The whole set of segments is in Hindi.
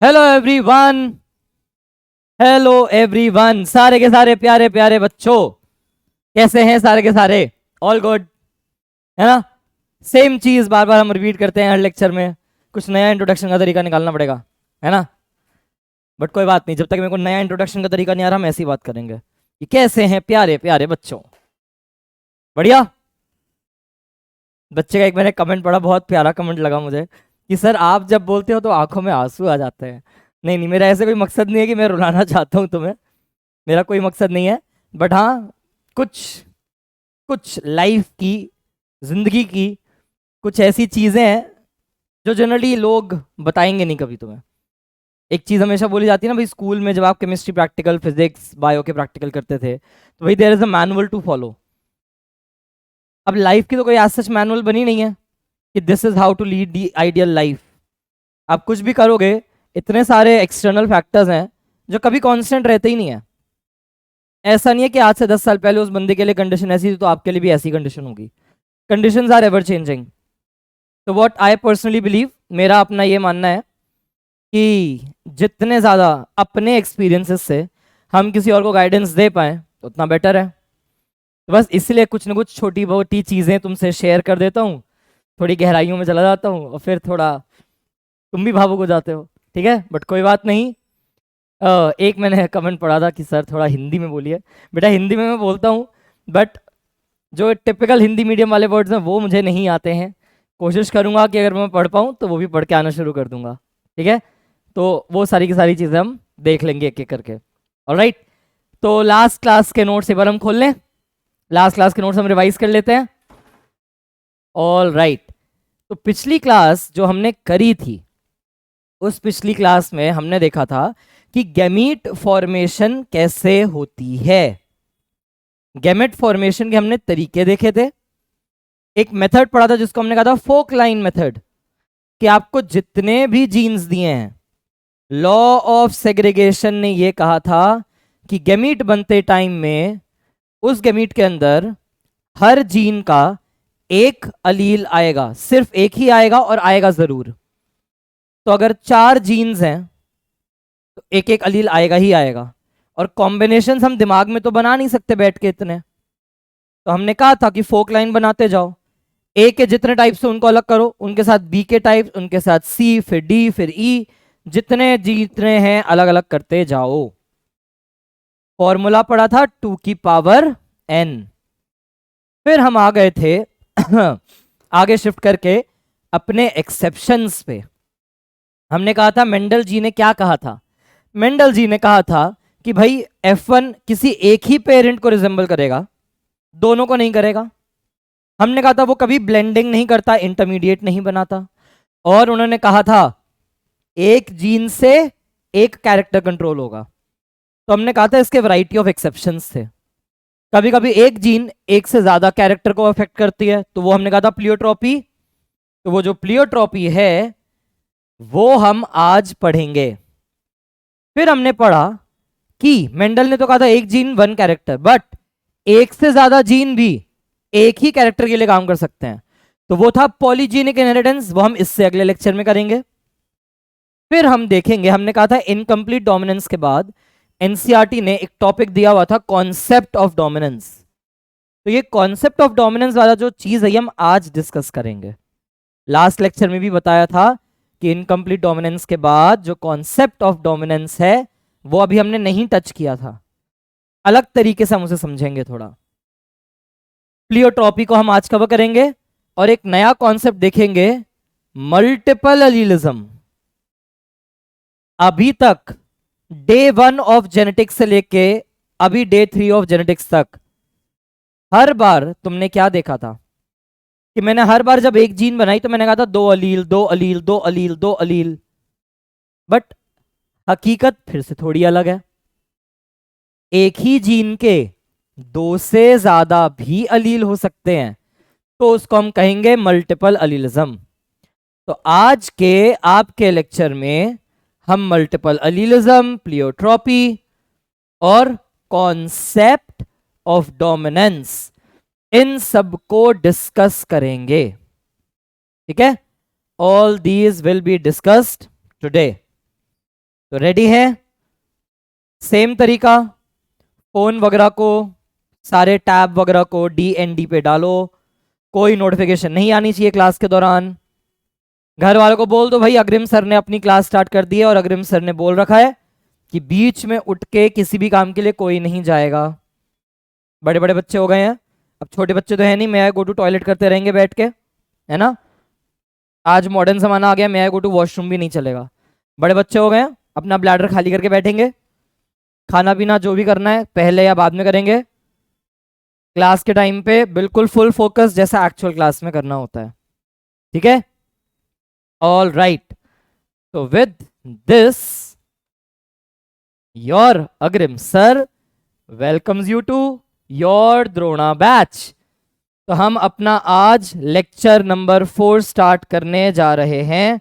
Hello everyone. हेलो एवरीवन, सारे के सारे प्यारे प्यारे बच्चों, कैसे हैं सारे के सारे? ऑल गुड है ना? सेम चीज बार बार हम रिपीट करते हैं हर लेक्चर में। कुछ नया इंट्रोडक्शन का तरीका निकालना पड़ेगा, है ना? बट कोई बात नहीं, जब तक मेरे को नया इंट्रोडक्शन का तरीका नहीं आ रहा हम ऐसी बात करेंगे कि कैसे हैं प्यारे प्यारे बच्चों। बढ़िया। बच्चे का एक मैंने कमेंट पढ़ा, बहुत प्यारा कमेंट लगा मुझे कि सर आप जब बोलते हो तो आंखों में आंसू आ जाते हैं। नहीं नहीं, मेरा ऐसे कोई मकसद नहीं है कि मैं रुलाना चाहता हूँ तुम्हें, मेरा कोई मकसद नहीं है। बट हाँ, कुछ कुछ लाइफ की, जिंदगी की कुछ ऐसी चीजें हैं जो जनरली लोग बताएंगे नहीं कभी तुम्हें। एक चीज हमेशा बोली जाती है ना भाई, स्कूल में जब आप केमिस्ट्री प्रैक्टिकल, फिजिक्स, बायो के प्रैक्टिकल करते थे तो भाई there is a manual to follow. अब लाइफ की तो कोई आज सच मैनुअल बनी नहीं है कि this is how to lead the ideal life. आप कुछ भी करोगे, इतने सारे एक्सटर्नल फैक्टर्स हैं जो कभी कांस्टेंट रहते ही नहीं है। ऐसा नहीं है कि आज से 10 साल पहले उस बंदे के लिए कंडीशन ऐसी थी तो आपके लिए भी ऐसी कंडीशन होगी। Conditions are ever changing. तो व्हाट आई पर्सनली बिलीव, मेरा अपना ये मानना है कि जितने ज़्यादा अपने एक्सपीरियंसेस से हम किसी और को गाइडेंस दे पाएँ उतना बेटर है। तो बस इसलिए कुछ ना कुछ छोटी मोटी चीज़ें तुमसे शेयर कर देता हूँ, थोड़ी गहराइयों में चला जाता हूँ और फिर थोड़ा तुम भी भावुक हो जाते हो, ठीक है? बट कोई बात नहीं। एक मैंने कमेंट पढ़ा था कि सर थोड़ा हिंदी में बोलिए। बेटा हिंदी में मैं बोलता हूँ, बट जो टिपिकल हिंदी मीडियम वाले वर्ड्स हैं वो मुझे नहीं आते हैं। कोशिश करूंगा कि अगर मैं पढ़ पाऊँ तो वो भी पढ़ के आना शुरू कर दूंगा, ठीक है? तो वो सारी की सारी चीज़ें हम देख लेंगे एक एक करके। ऑलराइट, तो लास्ट क्लास के नोट्स एक बार हम खोल लें। लास्ट क्लास के नोट्स हम रिवाइज कर लेते हैं। ऑल राइट, तो पिछली क्लास जो हमने करी थी, उस पिछली क्लास में हमने देखा था कि गैमीट फॉर्मेशन कैसे होती है। गैमेट फॉर्मेशन के हमने तरीके देखे थे। एक मेथड पढ़ा था जिसको हमने कहा था फोक लाइन मेथड, कि आपको जितने भी जीन्स दिए हैं, लॉ ऑफ सेग्रीगेशन ने यह कहा था कि गैमीट बनते टाइम में उस गैमीट के अंदर हर जीन का एक अलील आएगा, सिर्फ एक ही आएगा और आएगा जरूर। तो अगर 4 जीन्स हैं तो एक एक अलील आएगा ही आएगा, और कॉम्बिनेशन हम दिमाग में तो बना नहीं सकते बैठ के इतने। तो हमने कहा था कि फोक लाइन बनाते जाओ, ए के जितने टाइप्स हैं उनको अलग करो, उनके साथ बी के टाइप्स, उनके साथ सी, फिर डी, फिर ई, जितने हैं अलग अलग करते जाओ। फॉर्मूला पढ़ा था 2 की पावर n। फिर हम आ गए थे आगे शिफ्ट करके अपने एक्सेप्शंस पे। हमने कहा था, मेंडल जी ने क्या कहा था? मेंडल जी ने कहा था कि भाई F1 किसी एक ही पेरेंट को रिजेंबल करेगा, दोनों को नहीं करेगा। हमने कहा था वो कभी ब्लेंडिंग नहीं करता, इंटरमीडिएट नहीं बनाता। और उन्होंने कहा था एक जीन से एक कैरेक्टर कंट्रोल होगा। तो हमने कहा था इसके वैरायटी ऑफ एक्सेप्शंस थे। कभी कभी एक जीन एक से ज्यादा कैरेक्टर को अफेक्ट करती है, तो वो हमने कहा था प्लियोट्रॉपी। तो वो जो प्लियोट्रॉपी है वो हम आज पढ़ेंगे। फिर हमने पढ़ा कि मेंडल ने तो कहा था एक जीन वन कैरेक्टर, बट एक से ज्यादा जीन भी एक ही कैरेक्टर के लिए काम कर सकते हैं। तो वो था पॉलीजीनिक इनहेरिटेंस, वो हम इससे अगले लेक्चर में करेंगे। फिर हम देखेंगे, हमने कहा था इनकम्प्लीट डोमिनेंस के बाद एनसीईआरटी ने एक टॉपिक दिया हुआ था कॉन्सेप्ट ऑफ डोमिनेंस। तो ये कॉन्सेप्ट ऑफ डोमिनेंस वाला जो चीज है ये हम आज डिस्कस करेंगे। लास्ट लेक्चर में भी बताया था कि इनकम्प्लीट डोमिनेंस के बाद जो कॉन्सेप्ट ऑफ डोमिनेंस है वो अभी हमने नहीं टच किया था, अलग तरीके से हम उसे समझेंगे थोड़ा। प्लियोट्रॉपी को हम आज कवर करेंगे और एक नया कॉन्सेप्ट देखेंगे, मल्टीपल एलीलिज्म। अभी तक डे 1 ऑफ जेनेटिक्स से लेके अभी डे 3 ऑफ जेनेटिक्स तक हर बार तुमने क्या देखा था कि मैंने हर बार जब एक जीन बनाई तो मैंने कहा था 2 अलील 2 अलील 2 अलील 2 अलील। बट हकीकत फिर से थोड़ी अलग है। एक ही जीन के 2 से ज्यादा भी अलील हो सकते हैं, तो उसको हम कहेंगे मल्टीपल अलीलिज्म। तो आज के आपके लेक्चर में हम मल्टीपल अलीलिज्म, प्लियोट्रॉपी और कॉन्सेप्ट ऑफ डोमिनेंस, इन सब को डिस्कस करेंगे, ठीक है? All these will be discussed today. तो रेडी है? सेम तरीका, फोन वगैरह को, सारे टैब वगैरह को DND पे डालो, कोई नोटिफिकेशन नहीं आनी चाहिए क्लास के दौरान। घर वालों को बोल दो भाई अग्रिम सर ने अपनी क्लास स्टार्ट कर दी है और अग्रिम सर ने बोल रखा है कि बीच में उठ के किसी भी काम के लिए कोई नहीं जाएगा। बड़े बड़े बच्चे हो गए हैं, अब छोटे बच्चे तो है नहीं, मैं गो टू टॉयलेट करते रहेंगे बैठ के, है ना। आज मॉडर्न जमाना आ गया, मैं गो टू वॉशरूम भी नहीं चलेगा। बड़े बच्चे हो गए हैं, अपना ब्लैडर खाली करके बैठेंगे, खाना पीना जो भी करना है पहले या बाद में करेंगे। क्लास के टाइम पे बिल्कुल फुल फोकस जैसा एक्चुअल क्लास में करना होता है, ठीक है? ऑल राइट, तो with this your Agrim sir welcomes you to your Drona batch. तो हम अपना आज लेक्चर नंबर 4 स्टार्ट करने जा रहे हैं।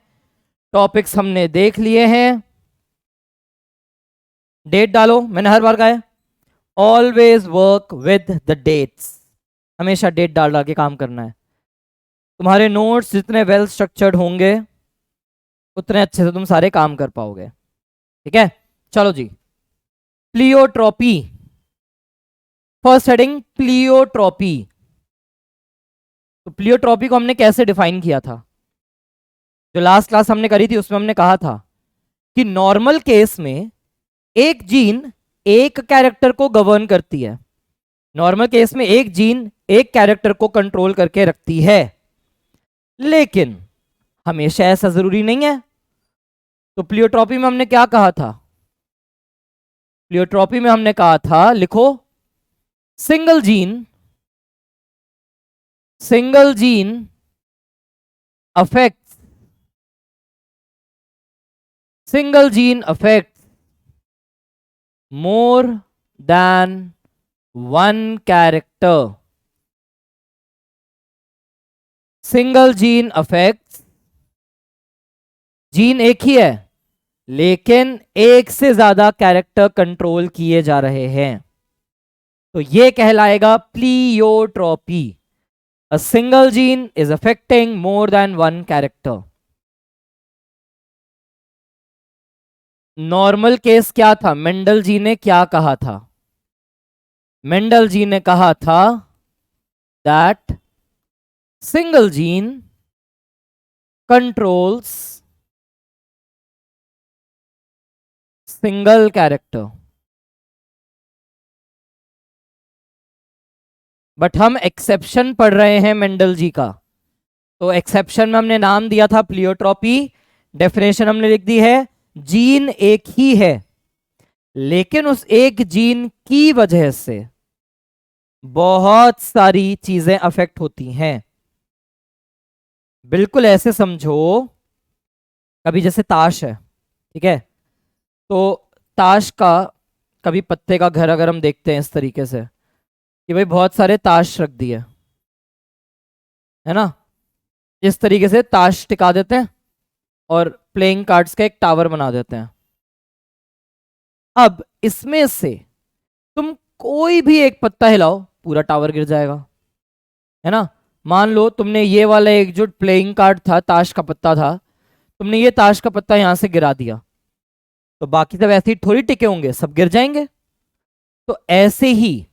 टॉपिक्स हमने देख लिए हैं। डेट डालो, मैंने हर बार कहा है always work with the dates, हमेशा डेट डाल डाल के काम करना है। तुम्हारे नोट्स जितने वेल स्ट्रक्चर्ड होंगे उतने अच्छे से तुम सारे काम कर पाओगे, ठीक है? चलो जी, प्लियोट्रॉपी, फर्स्ट हेडिंग प्लियोट्रॉपी। तो प्लियोट्रॉपी को हमने कैसे डिफाइन किया था? जो लास्ट क्लास हमने करी थी उसमें हमने कहा था कि नॉर्मल केस में एक जीन एक कैरेक्टर को गवर्न करती है, नॉर्मल केस में एक जीन एक कैरेक्टर को कंट्रोल करके रखती है, लेकिन हमेशा ऐसा जरूरी नहीं है। तो प्लियोट्रॉपी में हमने क्या कहा था? प्लियोट्रॉपी में हमने कहा था, लिखो, single gene affects more than one character. Single gene affects, gene एक ही है लेकिन एक से ज्यादा कैरेक्टर कंट्रोल किए जा रहे हैं, तो ये कहलाएगा pleiotropy. A single gene is affecting more than one character. Normal case क्या था? मेंडल जी ने क्या कहा था? मेंडल जी ने कहा था that single gene controls single character. But हम एक्सेप्शन पढ़ रहे हैं मेंडल जी का, तो एक्सेप्शन में हमने नाम दिया था प्लियोट्रॉपी। डेफिनेशन हमने लिख दी है, जीन एक ही है लेकिन उस एक जीन की वजह से बहुत सारी चीजें अफेक्ट होती हैं। बिल्कुल ऐसे समझो, कभी जैसे ताश है, ठीक है, तो ताश का कभी पत्ते का घर अगर हम देखते हैं इस तरीके से कि भाई बहुत सारे ताश रख दिए, है ना, इस तरीके से ताश टिका देते हैं और प्लेइंग कार्ड्स का एक टावर बना देते हैं। अब इसमें से तुम कोई भी एक पत्ता हिलाओ पूरा टावर गिर जाएगा, है ना। मान लो तुमने ये वाला एक जो प्लेइंग कार्ड था, ताश का पत्ता था, तुमने ये ताश का पत्ता यहां से गिरा दिया, तो बाकी सब ऐसे ही थोड़ी टिके होंगे, सब गिर जाएंगे। तो ऐसे ही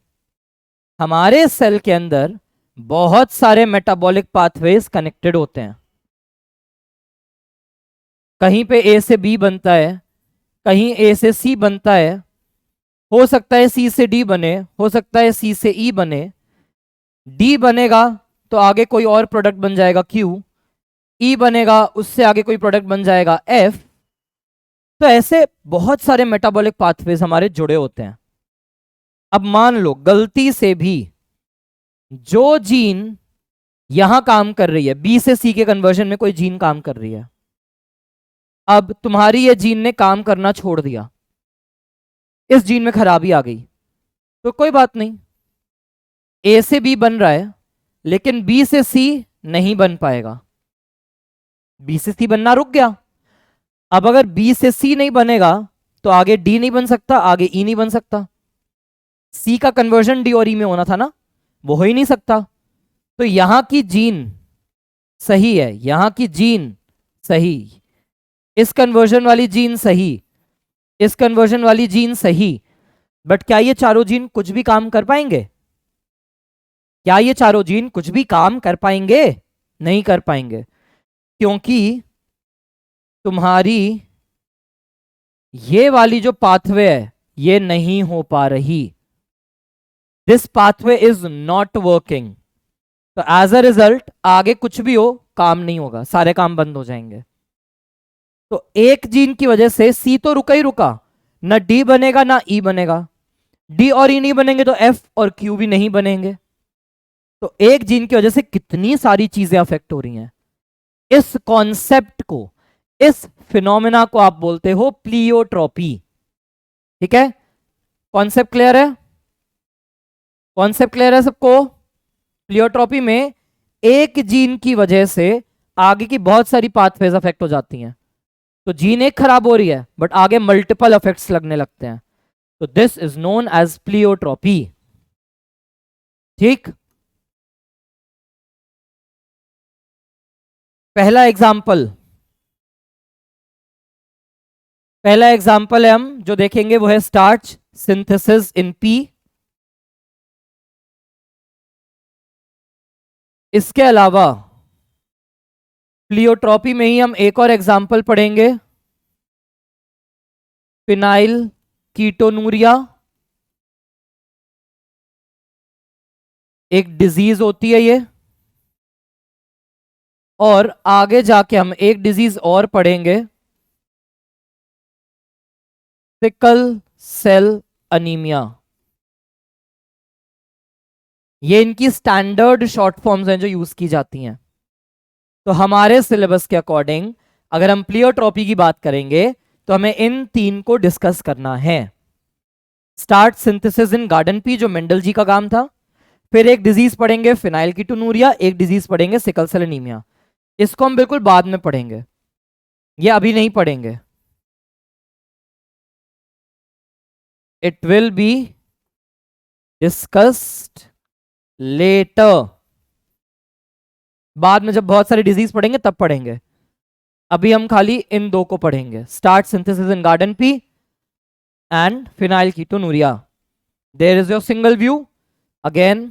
हमारे सेल के अंदर बहुत सारे मेटाबॉलिक पाथवेज कनेक्टेड होते हैं। कहीं पे ए से बी बनता है, कहीं ए से सी बनता है, हो सकता है सी से डी बने, हो सकता है सी से ई बने, डी बनेगा तो आगे कोई और प्रोडक्ट बन जाएगा क्यू, ई बनेगा उससे आगे कोई प्रोडक्ट बन जाएगा एफ। तो ऐसे बहुत सारे मेटाबॉलिक पाथवेज हमारे जुड़े होते हैं। अब मान लो गलती से भी जो जीन यहां काम कर रही है, बी से सी के कन्वर्जन में कोई जीन काम कर रही है, अब तुम्हारी ये जीन ने काम करना छोड़ दिया, इस जीन में खराबी आ गई, तो कोई बात नहीं, ए से बी बन रहा है लेकिन बी से सी नहीं बन पाएगा, बी से सी बनना रुक गया। अब अगर बी से सी नहीं बनेगा तो आगे डी नहीं बन सकता, आगे ई नहीं बन सकता। सी का कन्वर्जन डी और ई में होना था ना, वो हो ही नहीं सकता। तो यहां की जीन सही है, यहां की जीन सही, इस कन्वर्जन वाली जीन सही, इस कन्वर्जन वाली जीन सही, बट क्या ये चारों जीन कुछ भी काम कर पाएंगे? क्या ये चारों जीन कुछ भी काम कर पाएंगे? नहीं कर पाएंगे, क्योंकि तुम्हारी ये वाली जो पाथवे है ये नहीं हो पा रही। This pathway is not working. तो एज अ रिजल्ट आगे कुछ भी हो काम नहीं होगा, सारे काम बंद हो जाएंगे। तो एक जीन की वजह से सी तो रुका ही रुका, ना डी बनेगा ना ई बनेगा। डी और ई नहीं बनेंगे तो एफ और क्यू भी नहीं बनेंगे। तो एक जीन की वजह से कितनी सारी चीजें अफेक्ट हो रही हैं। इस कॉन्सेप्ट को, इस फिनोमेना को आप बोलते हो प्लियोट्रॉपी। ठीक है, कॉन्सेप्ट क्लियर है? कॉन्सेप्ट क्लियर है सबको? प्लियोट्रॉपी में एक जीन की वजह से आगे की बहुत सारी पाथवेज अफेक्ट हो जाती हैं। तो जीन एक खराब हो रही है बट आगे मल्टीपल इफेक्ट्स लगने लगते हैं, तो this is known as pleiotropy. ठीक, पहला एग्जाम्पल है हम जो देखेंगे वो है स्टार्च सिंथेसिस इन पी। इसके अलावा प्लियोट्रॉपी में ही हम एक और एग्जाम्पल पढ़ेंगे, फिनाइल कीटोनूरिया। एक डिजीज होती है ये, और आगे जाके हम एक डिजीज और पढ़ेंगे, सिकल सेल अनीमिया। ये इनकी स्टैंडर्ड शॉर्ट फॉर्म्स हैं जो यूज की जाती हैं। तो हमारे सिलेबस के अकॉर्डिंग अगर हम प्लियोट्रॉपी की बात करेंगे तो हमें इन तीन को डिस्कस करना है। Start synthesis in garden P जो मेंडल जी का काम था, फिर एक डिजीज पढ़ेंगे फिनाइल कीटोनूरिया, एक डिजीज पढ़ेंगे सिकल सेल एनीमिया। इसको हम बिल्कुल बाद में पढ़ेंगे, ये अभी नहीं पढ़ेंगे। It will be discussed later, बाद में जब बहुत सारी डिजीज पढ़ेंगे तब पढ़ेंगे। अभी हम खाली इन दो को पढ़ेंगे, starch synthesis in garden pea and फिनाइल कीटोनूरिया। There is your single view. Again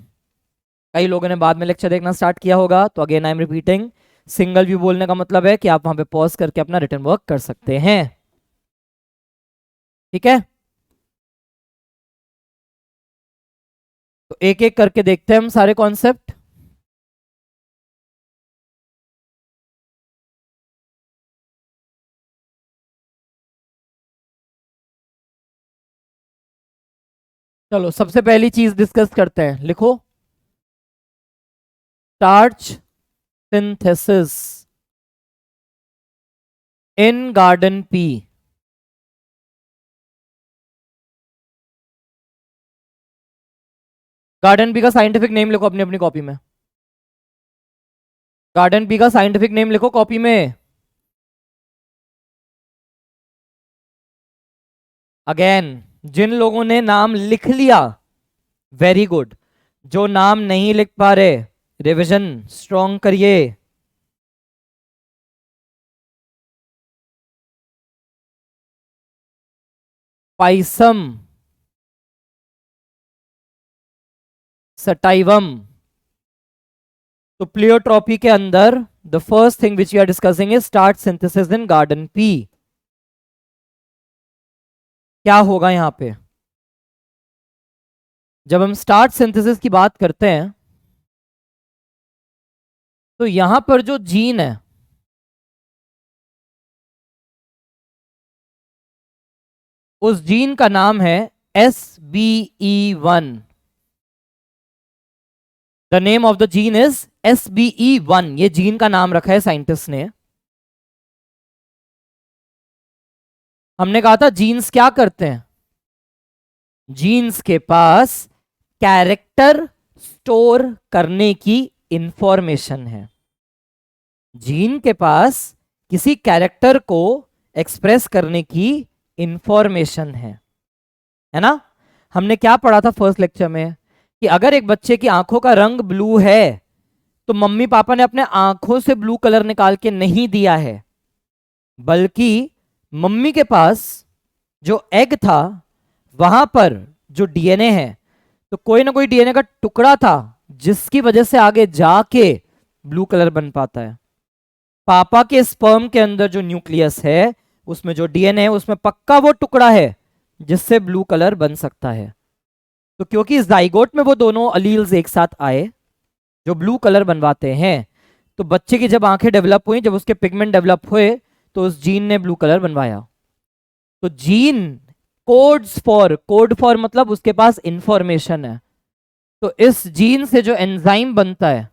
कई लोगों ने बाद में लेक्चर देखना स्टार्ट किया होगा, तो again I am repeating, single view बोलने का मतलब है कि आप वहां पे पॉज करके अपना रिटन वर्क कर सकते हैं। ठीक है, तो एक एक करके देखते हैं हम सारे कॉन्सेप्ट। चलो सबसे पहली चीज डिस्कस करते हैं, लिखो starch synthesis in garden P. Garden pea का साइंटिफिक नेम लिखो अपनी अपनी कॉपी में। गार्डन पी का साइंटिफिक नेम लिखो कॉपी में। अगेन जिन लोगों ने नाम लिख लिया वेरी गुड, जो नाम नहीं लिख पा रहे रिवीजन स्ट्रॉन्ग करिए। Pisum sativum. तो प्लियोट्रॉपी के अंदर the first thing which you are discussing is starch synthesis in garden pea. क्या होगा यहां पे जब हम स्टार्ट सिंथेसिस की बात करते हैं, तो यहां पर जो जीन है उस जीन का नाम है SBE1। The name of the gene is SBE1। ये जीन का नाम रखा है साइंटिस्ट ने। हमने कहा था जीन्स क्या करते हैं, जीन्स के पास कैरेक्टर स्टोर करने की इंफॉर्मेशन है। जीन के पास किसी कैरेक्टर को एक्सप्रेस करने की इंफॉर्मेशन है ना। हमने क्या पढ़ा था फर्स्ट लेक्चर में कि अगर एक बच्चे की आंखों का रंग ब्लू है तो मम्मी पापा ने अपने आंखों से ब्लू कलर निकाल के नहीं दिया है, बल्कि मम्मी के पास जो एग था वहां पर जो डीएनए है, तो कोई ना कोई डीएनए का टुकड़ा था जिसकी वजह से आगे जाके ब्लू कलर बन पाता है। पापा के स्पर्म के अंदर जो न्यूक्लियस है उसमें जो डीएनए है उसमें पक्का वो टुकड़ा है जिससे ब्लू कलर बन सकता है। तो क्योंकि जाइगोट में वो दोनों अलील्स एक साथ आए जो ब्लू कलर बनवाते हैं, तो बच्चे की जब आंखें डेवलप हुई, जब उसके पिगमेंट डेवलप हुए, तो उस जीन ने ब्लू कलर बनवाया। तो जीन कोड फॉर मतलब उसके पास इंफॉर्मेशन है। तो इस जीन से जो एंजाइम बनता है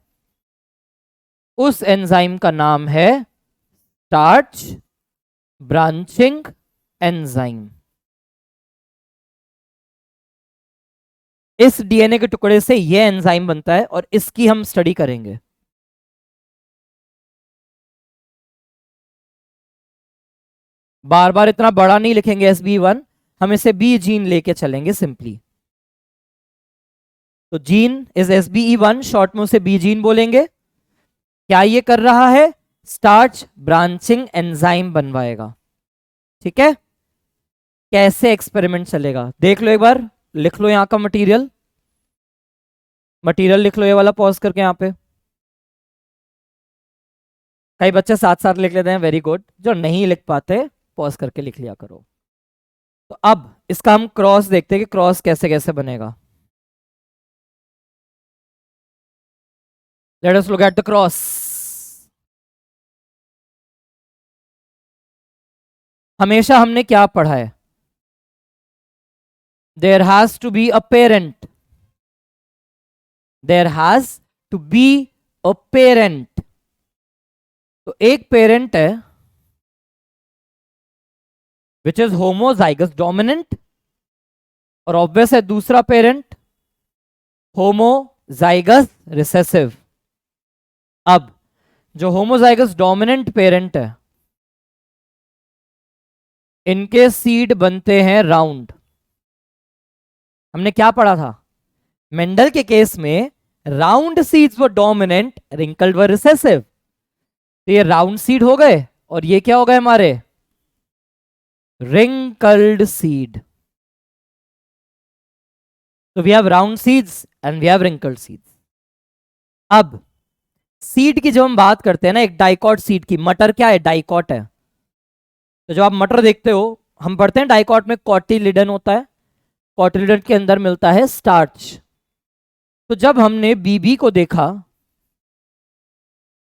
उस एंजाइम का नाम है स्टार्च ब्रांचिंग एंजाइम। इस डीएनए के टुकड़े से यह एंजाइम बनता है और इसकी हम स्टडी करेंगे। बार बार इतना बड़ा नहीं लिखेंगे SB1, हम इसे बी जीन लेके चलेंगे सिंपली। तो जीन इज SBE1, शॉर्ट में उसे बी जीन बोलेंगे। क्या ये कर रहा है? स्टार्च ब्रांचिंग एंजाइम बनवाएगा। ठीक है, कैसे एक्सपेरिमेंट चलेगा देख लो एक बार। लिख लो यहां का मटेरियल, लिख लो ये वाला पॉज करके यहां पे। कई बच्चे साथ साथ लिख लेते हैं, वेरी गुड। जो नहीं लिख पाते पॉज करके लिख लिया करो। तो अब इसका हम क्रॉस देखते हैं कि क्रॉस कैसे कैसे बनेगा। Let us look at the cross. हमेशा हमने क्या पढ़ा है? There has to be a parent, there has to be a parent. तो एक पेरेंट है विच इज होमोजाइगस डोमिनेंट, और ऑब्वियस है दूसरा पेरेंट होमोजाइगस रिसेसिव। अब जो होमोजाइगस डोमिनेंट पेरेंट है इनके सीड बनते हैं राउंड। हमने क्या पढ़ा था? मेंडल के केस में राउंड सीड्स वो डोमिनेंट, रिंकल्ड व रिसेसिव। तो ये राउंड सीड हो गए और ये क्या हो गए हमारे? Wrinkled seed. तो we have round seeds and we have wrinkled seeds. अब सीड की जब हम बात करते हैं ना, एक डाइकॉट सीड की, मटर क्या है? डाइकॉट है। तो जब आप मटर देखते हो, हम पढ़ते हैं डाइकॉट में कॉटिलिडन होता है, कॉटिलिडन के अंदर मिलता है स्टार्च। तो जब हमने बीबी को देखा,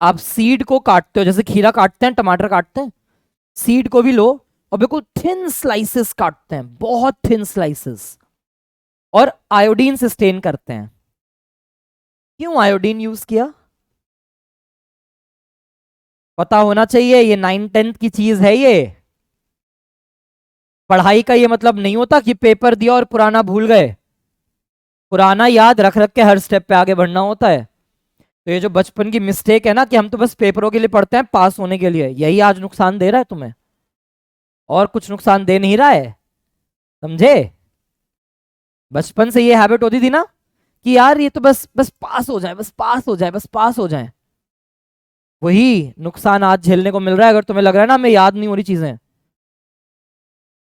आप सीड को काटते हो जैसे खीरा काटते हैं, टमाटर काटते हैं, सीड को भी लो और बिल्कुल थिन स्लाइसेस काटते हैं, बहुत थिन स्लाइसेस, और आयोडीन से स्टेन करते हैं। क्यों आयोडीन यूज किया? पता होना चाहिए, ये 9th-10th की चीज है ये। पढ़ाई का ये मतलब नहीं होता कि पेपर दिया और पुराना भूल गए। पुराना याद रख रख के हर स्टेप पे आगे बढ़ना होता है। तो ये जो बचपन की मिस्टेक है ना कि हम तो बस पेपरों के लिए पढ़ते हैं पास होने के लिए, यही आज नुकसान दे रहा है तुम्हें, और कुछ नुकसान दे नहीं रहा है। समझे? बचपन से ये हैबिट होती थी ना कि यार ये तो बस बस पास हो जाए, बस पास हो जाए, बस पास हो जाए। वही नुकसान आज झेलने को मिल रहा है। अगर तुम्हें लग रहा है ना हमें याद नहीं हो रही चीजें,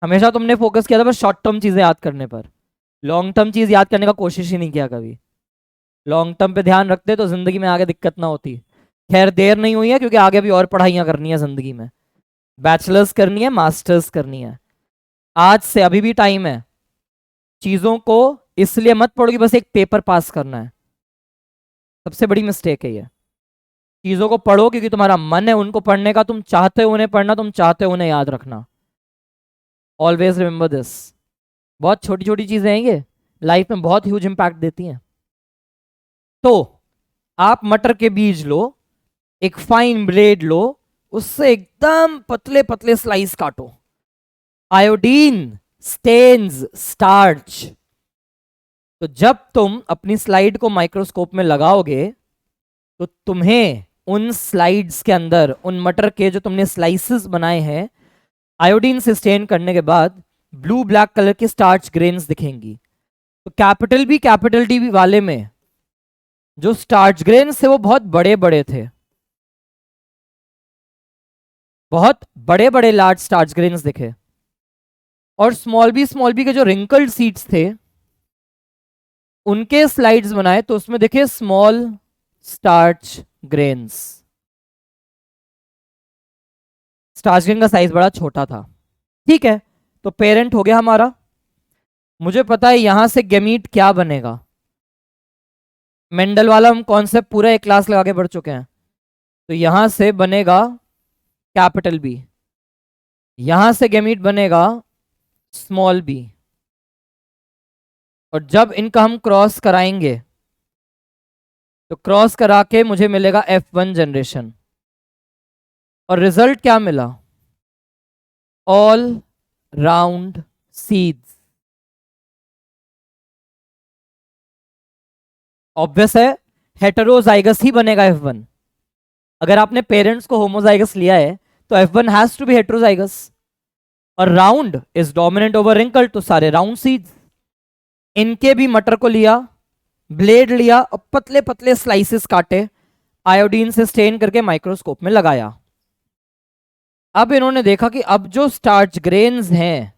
हमेशा तुमने फोकस किया था बस शॉर्ट टर्म चीजें याद करने पर, लॉन्ग टर्म चीज याद करने का कोशिश ही नहीं किया कभी। लॉन्ग टर्म पे ध्यान रखते तो जिंदगी में आगे दिक्कत ना होती। खैर देर नहीं हुई है क्योंकि आगे भी और पढ़ाइयाँ करनी है जिंदगी में, बैचलर्स करनी है, मास्टर्स करनी है। आज से अभी भी टाइम है। चीजों को इसलिए मत पढ़ो कि बस एक पेपर पास करना है, सबसे बड़ी मिस्टेक है ये। चीजों को पढ़ो क्योंकि तुम्हारा मन है उनको पढ़ने का, तुम चाहते हो उन्हें पढ़ना, तुम चाहते हो उन्हें याद रखना। Always remember this. बहुत छोटी छोटी चीजें हैं ये, लाइफ में बहुत ह्यूज इंपैक्ट देती हैं। तो आप मटर के बीज लो, एक फाइन ब्लेड लो, उससे एकदम पतले पतले स्लाइस काटो। Iodine stains starch. तो जब तुम अपनी स्लाइड को माइक्रोस्कोप में लगाओगे तो तुम्हें उन स्लाइड्स के अंदर, उन मटर के जो तुमने स्लाइसेस बनाए हैं, आयोडीन से स्टेन करने के बाद ब्लू ब्लैक कलर के स्टार्च ग्रेन्स दिखेंगी। तो कैपिटल बी कैपिटल डी वाले में जो स्टार्च ग्रेन्स थे वो बहुत बड़े बड़े थे, बहुत बड़े बड़े लार्ज स्टार्च ग्रेन्स दिखे। और स्मॉल बी के जो रिंकल्ड सीड्स थे उनके स्लाइड्स बनाए, तो उसमें देखिए small starch grains, starch grain का साइज बड़ा छोटा था। ठीक है, तो पेरेंट हो गया हमारा। मुझे पता है यहां से गेमीट क्या बनेगा, मेंडल वाला हम कॉन्सेप्ट पूरा एक क्लास लगा के पढ़ चुके हैं। तो यहां से बनेगा कैपिटल बी, यहां से गेमीट बनेगा स्मॉल बी, और जब इनका हम क्रॉस कराएंगे तो क्रॉस करा के मुझे मिलेगा F1 जनरेशन, और रिजल्ट क्या मिला, ऑल राउंड सीड्स। ऑब्वियस है हेटेरोजाइगस ही बनेगा F1। अगर आपने पेरेंट्स को होमोजाइगस लिया है तो F1 has to be heterozygous, और round is dominant over wrinkle, तो सारे राउंड सीड्स। इनके भी मटर को लिया, ब्लेड लिया और पतले पतले स्लाइसेस काटे, आयोडीन से स्टेन करके माइक्रोस्कोप में लगाया। अब इन्होंने देखा कि अब जो स्टार्च ग्रेन्स हैं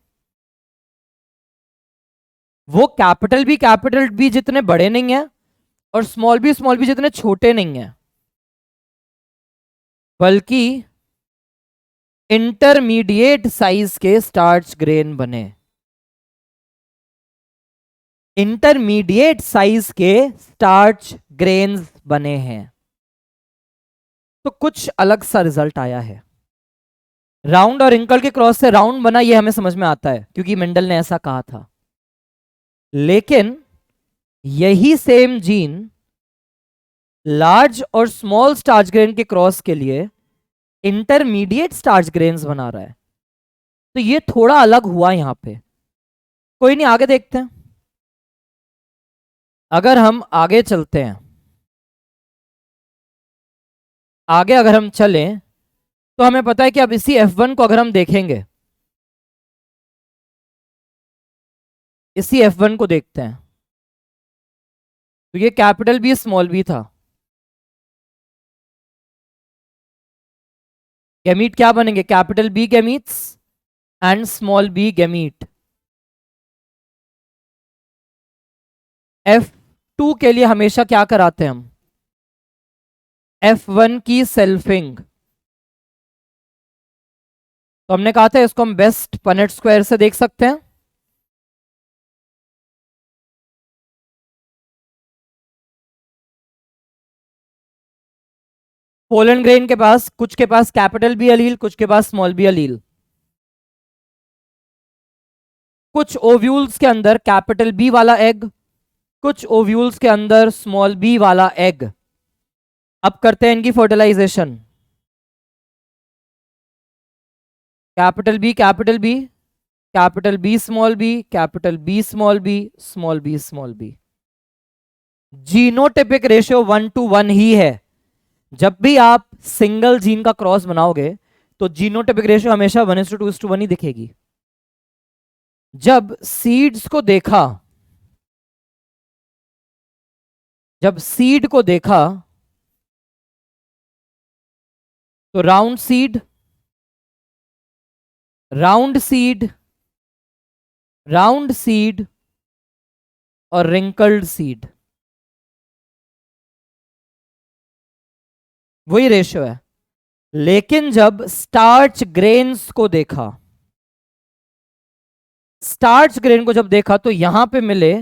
वो कैपिटल बी जितने बड़े नहीं है और स्मॉल बी जितने छोटे नहीं है, बल्कि इंटरमीडिएट साइज के स्टार्च ग्रेन बने। इंटरमीडिएट साइज के स्टार्च ग्रेन्स बने हैं। तो कुछ अलग सा रिजल्ट आया है। राउंड और रिंकल के क्रॉस से राउंड बना, ये हमें समझ में आता है क्योंकि मेंडल ने ऐसा कहा था। लेकिन यही सेम जीन लार्ज और स्मॉल स्टार्च ग्रेन के क्रॉस के लिए इंटरमीडिएट स्टार्च ग्रेन्स बना रहा है, तो ये थोड़ा अलग हुआ यहां पे। कोई नहीं, आगे देखते हैं। अगर हम आगे चलते हैं, आगे अगर हम चलें तो हमें पता है कि अब इसी F1 को अगर हम देखेंगे, इसी F1 को देखते हैं, तो ये कैपिटल बी स्मॉल बी था। गैमीट क्या बनेंगे, capital B gametes and small B gamete. F2 के लिए हमेशा क्या कराते हैं हम, F1 की सेल्फिंग। तो हमने कहा था इसको हम बेस्ट पनेट स्क्वायर से देख सकते हैं। पोलन ग्रेन के पास, कुछ के पास कैपिटल बी अलील, कुछ के पास स्मॉल बी अलील। कुछ ओव्यूल्स के अंदर कैपिटल बी वाला एग, कुछ ओव्यूल्स के अंदर स्मॉल बी वाला एग। अब करते हैं इनकी fertilisation. Capital B capital B, capital B small B, capital B small B, small B small B. Genotypic ratio 1:1 ही है। जब भी आप सिंगल जीन का क्रॉस बनाओगे तो जीनोटिपिक रेशियो हमेशा 1:2:1 ही दिखेगी। जब सीड्स को देखा, जब सीड को देखा तो round seed, round seed, round seed और रिंकल्ड सीड, वही रेशियो है। लेकिन जब स्टार्च ग्रेन्स को देखा, स्टार्च ग्रेन को जब देखा तो यहां पे मिले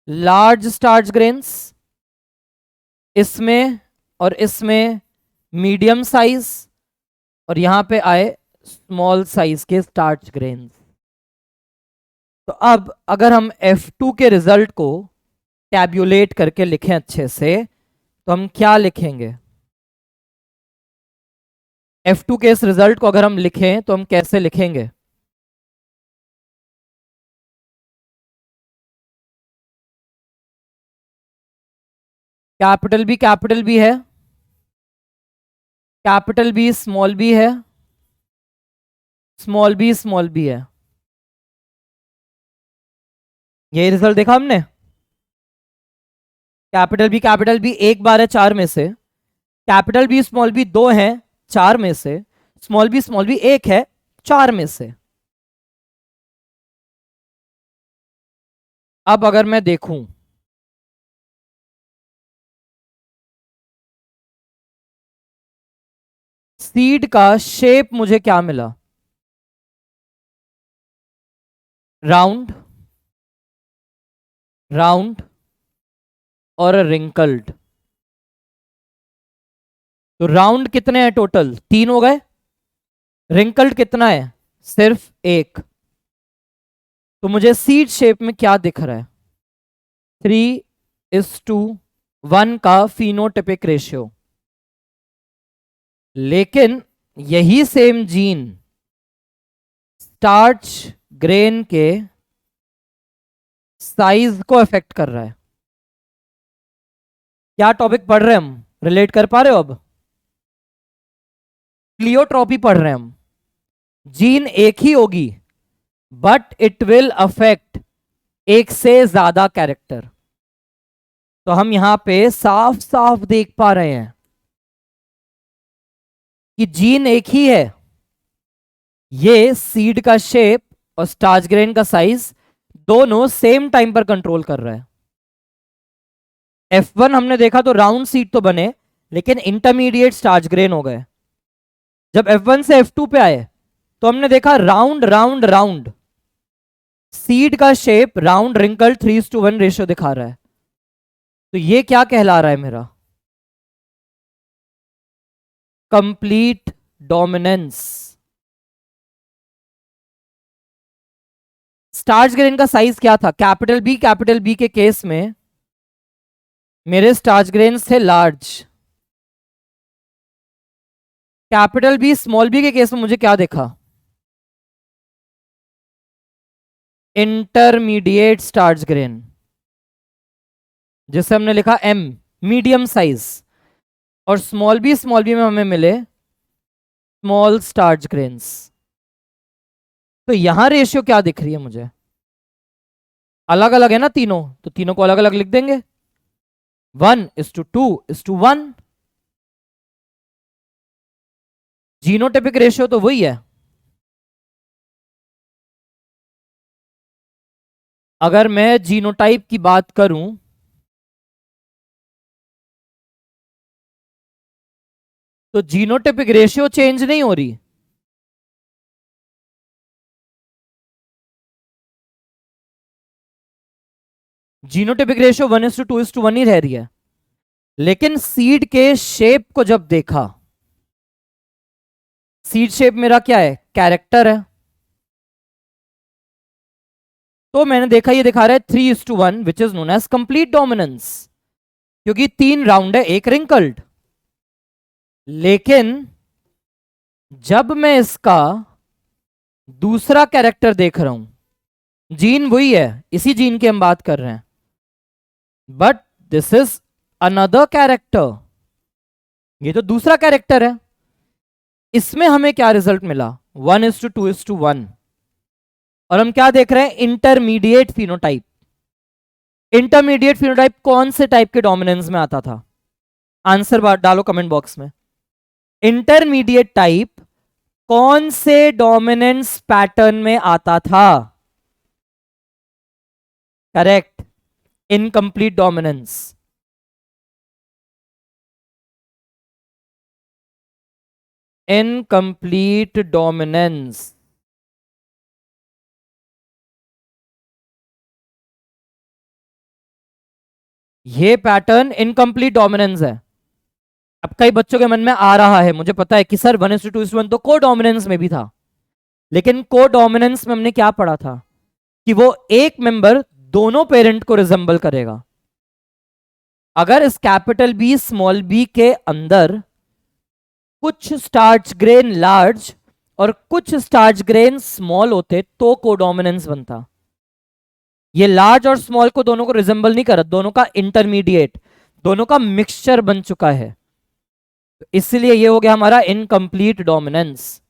लार्ज स्टार्च ग्रेन्स, इसमें और इसमें मीडियम साइज, और यहां पे आए स्मॉल साइज के स्टार्च ग्रेन्स। तो अब अगर हम F2 के रिजल्ट को टैब्यूलेट करके लिखें अच्छे से, तो हम क्या लिखेंगे, F2 के इस रिजल्ट को अगर हम लिखें तो हम कैसे लिखेंगे, कैपिटल बी है, कैपिटल बी स्मॉल बी है, स्मॉल बी है। यही रिजल्ट देखा हमने। कैपिटल बी एक बार है 4 में से, कैपिटल बी स्मॉल बी 2 है 4 में से, स्मॉल बी एक है 4 में से। अब अगर मैं देखूं, सीड का शेप मुझे क्या मिला? राउंड, राउंड और रिंकल्ड। तो राउंड कितने हैं टोटल? 3 हो गए। रिंकल्ड कितना है? सिर्फ एक। तो मुझे सीड शेप में क्या दिख रहा है? 3:1 का फिनोटिपिक रेशियो। लेकिन यही सेम जीन स्टार्च ग्रेन के साइज को अफेक्ट कर रहा है। क्या टॉपिक पढ़ रहे हैं हम? रिलेट कर पा रहे हो? अब प्लियोट्रॉपी पढ़ रहे हैं हम। जीन एक ही होगी बट इट विल अफेक्ट एक से ज्यादा कैरेक्टर। तो हम यहां पे साफ साफ देख पा रहे हैं कि जीन एक ही है, ये सीड का शेप और स्टार्च ग्रेन का साइज दोनों सेम टाइम पर कंट्रोल कर रहा है। F1 हमने देखा तो राउंड सीड तो बने, लेकिन इंटरमीडिएट स्टार्च ग्रेन हो गए। जब F1 से F2 पे आए तो हमने देखा राउंड राउंड राउंड, सीड का शेप राउंड रिंकल 3:1 रेशियो दिखा रहा है। तो ये क्या कहला रहा है मेरा? Complete dominance. स्टार्च ग्रेन का साइज क्या था? कैपिटल बी के केस में मेरे स्टार्च ग्रेन्स थे large. Capital B small B के केस में मुझे क्या देखा? इंटरमीडिएट स्टार्च ग्रेन, जिसे हमने लिखा एम, मीडियम साइज। और स्मॉल बी में हमें मिले स्मॉल स्टार्च ग्रेन्स। तो यहां रेशियो क्या दिख रही है मुझे? अलग अलग है ना तीनों, तो तीनों को अलग अलग लिख देंगे। 1:2:1। जीनोटाइपिक रेशियो तो वही है। अगर मैं जीनोटाइप की बात करूं तो जीनोटाइपिक रेशियो चेंज नहीं हो रही। जीनोटाइपिक रेशियो 1:2:1 ही रह रही है। लेकिन सीड के शेप को जब देखा, सीड शेप मेरा क्या है? कैरेक्टर है। तो मैंने देखा ये दिखा रहा है 3:1 which is known as complete dominance, क्योंकि 3 राउंड है, एक रिंकल्ड। लेकिन जब मैं इसका दूसरा कैरेक्टर देख रहा हूं, जीन वही है, इसी जीन की हम बात कर रहे हैं, but this is another character, ये तो दूसरा कैरेक्टर है। इसमें हमें क्या रिजल्ट मिला? 1:2:1। और हम क्या देख रहे हैं? Intermediate phenotype. इंटरमीडिएट फिनोटाइप कौन से टाइप के डोमिनेंस में आता था? आंसर डालो कमेंट बॉक्स में। इंटरमीडिएट टाइप कौन से डोमिनेंस पैटर्न में आता था? Correct, incomplete dominance. Incomplete dominance. ये पैटर्न इनकम्प्लीट डोमिनेंस है। अब कई बच्चों के मन में आ रहा है, मुझे पता है कि सर 1:2:1 तो को डोमिनेंस में भी था, लेकिन को डोमिनेंस में हमने क्या पढ़ा था? कि वो एक मेंबर दोनों पेरेंट को रिजेंबल करेगा। अगर इस कैपिटल बी स्मॉल बी के अंदर कुछ स्टार्च ग्रेन लार्ज और कुछ स्टार्च ग्रेन स्मॉल होते तो कोडोमिनेंस बनता। ये लार्ज और स्मॉल को दोनों को रिजेंबल नहीं कर रहा, दोनों का इंटरमीडिएट, दोनों का मिक्सचर बन चुका है। तो इसलिए ये हो गया हमारा इनकम्प्लीट डोमिनेंस।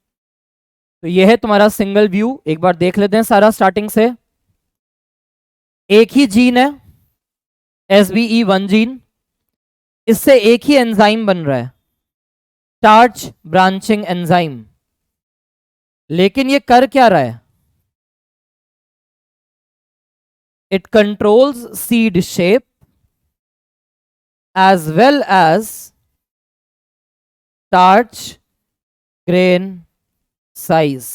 तो ये है तुम्हारा सिंगल व्यू, एक बार देख लेते हैं सारा स्टार्टिंग से। एक ही जीन है, SBE1 जीन, इससे एक ही एंजाइम बन रहा है, स्टार्च ब्रांचिंग एंजाइम। लेकिन ये कर क्या रहा है? it controls seed shape as well as starch grain size.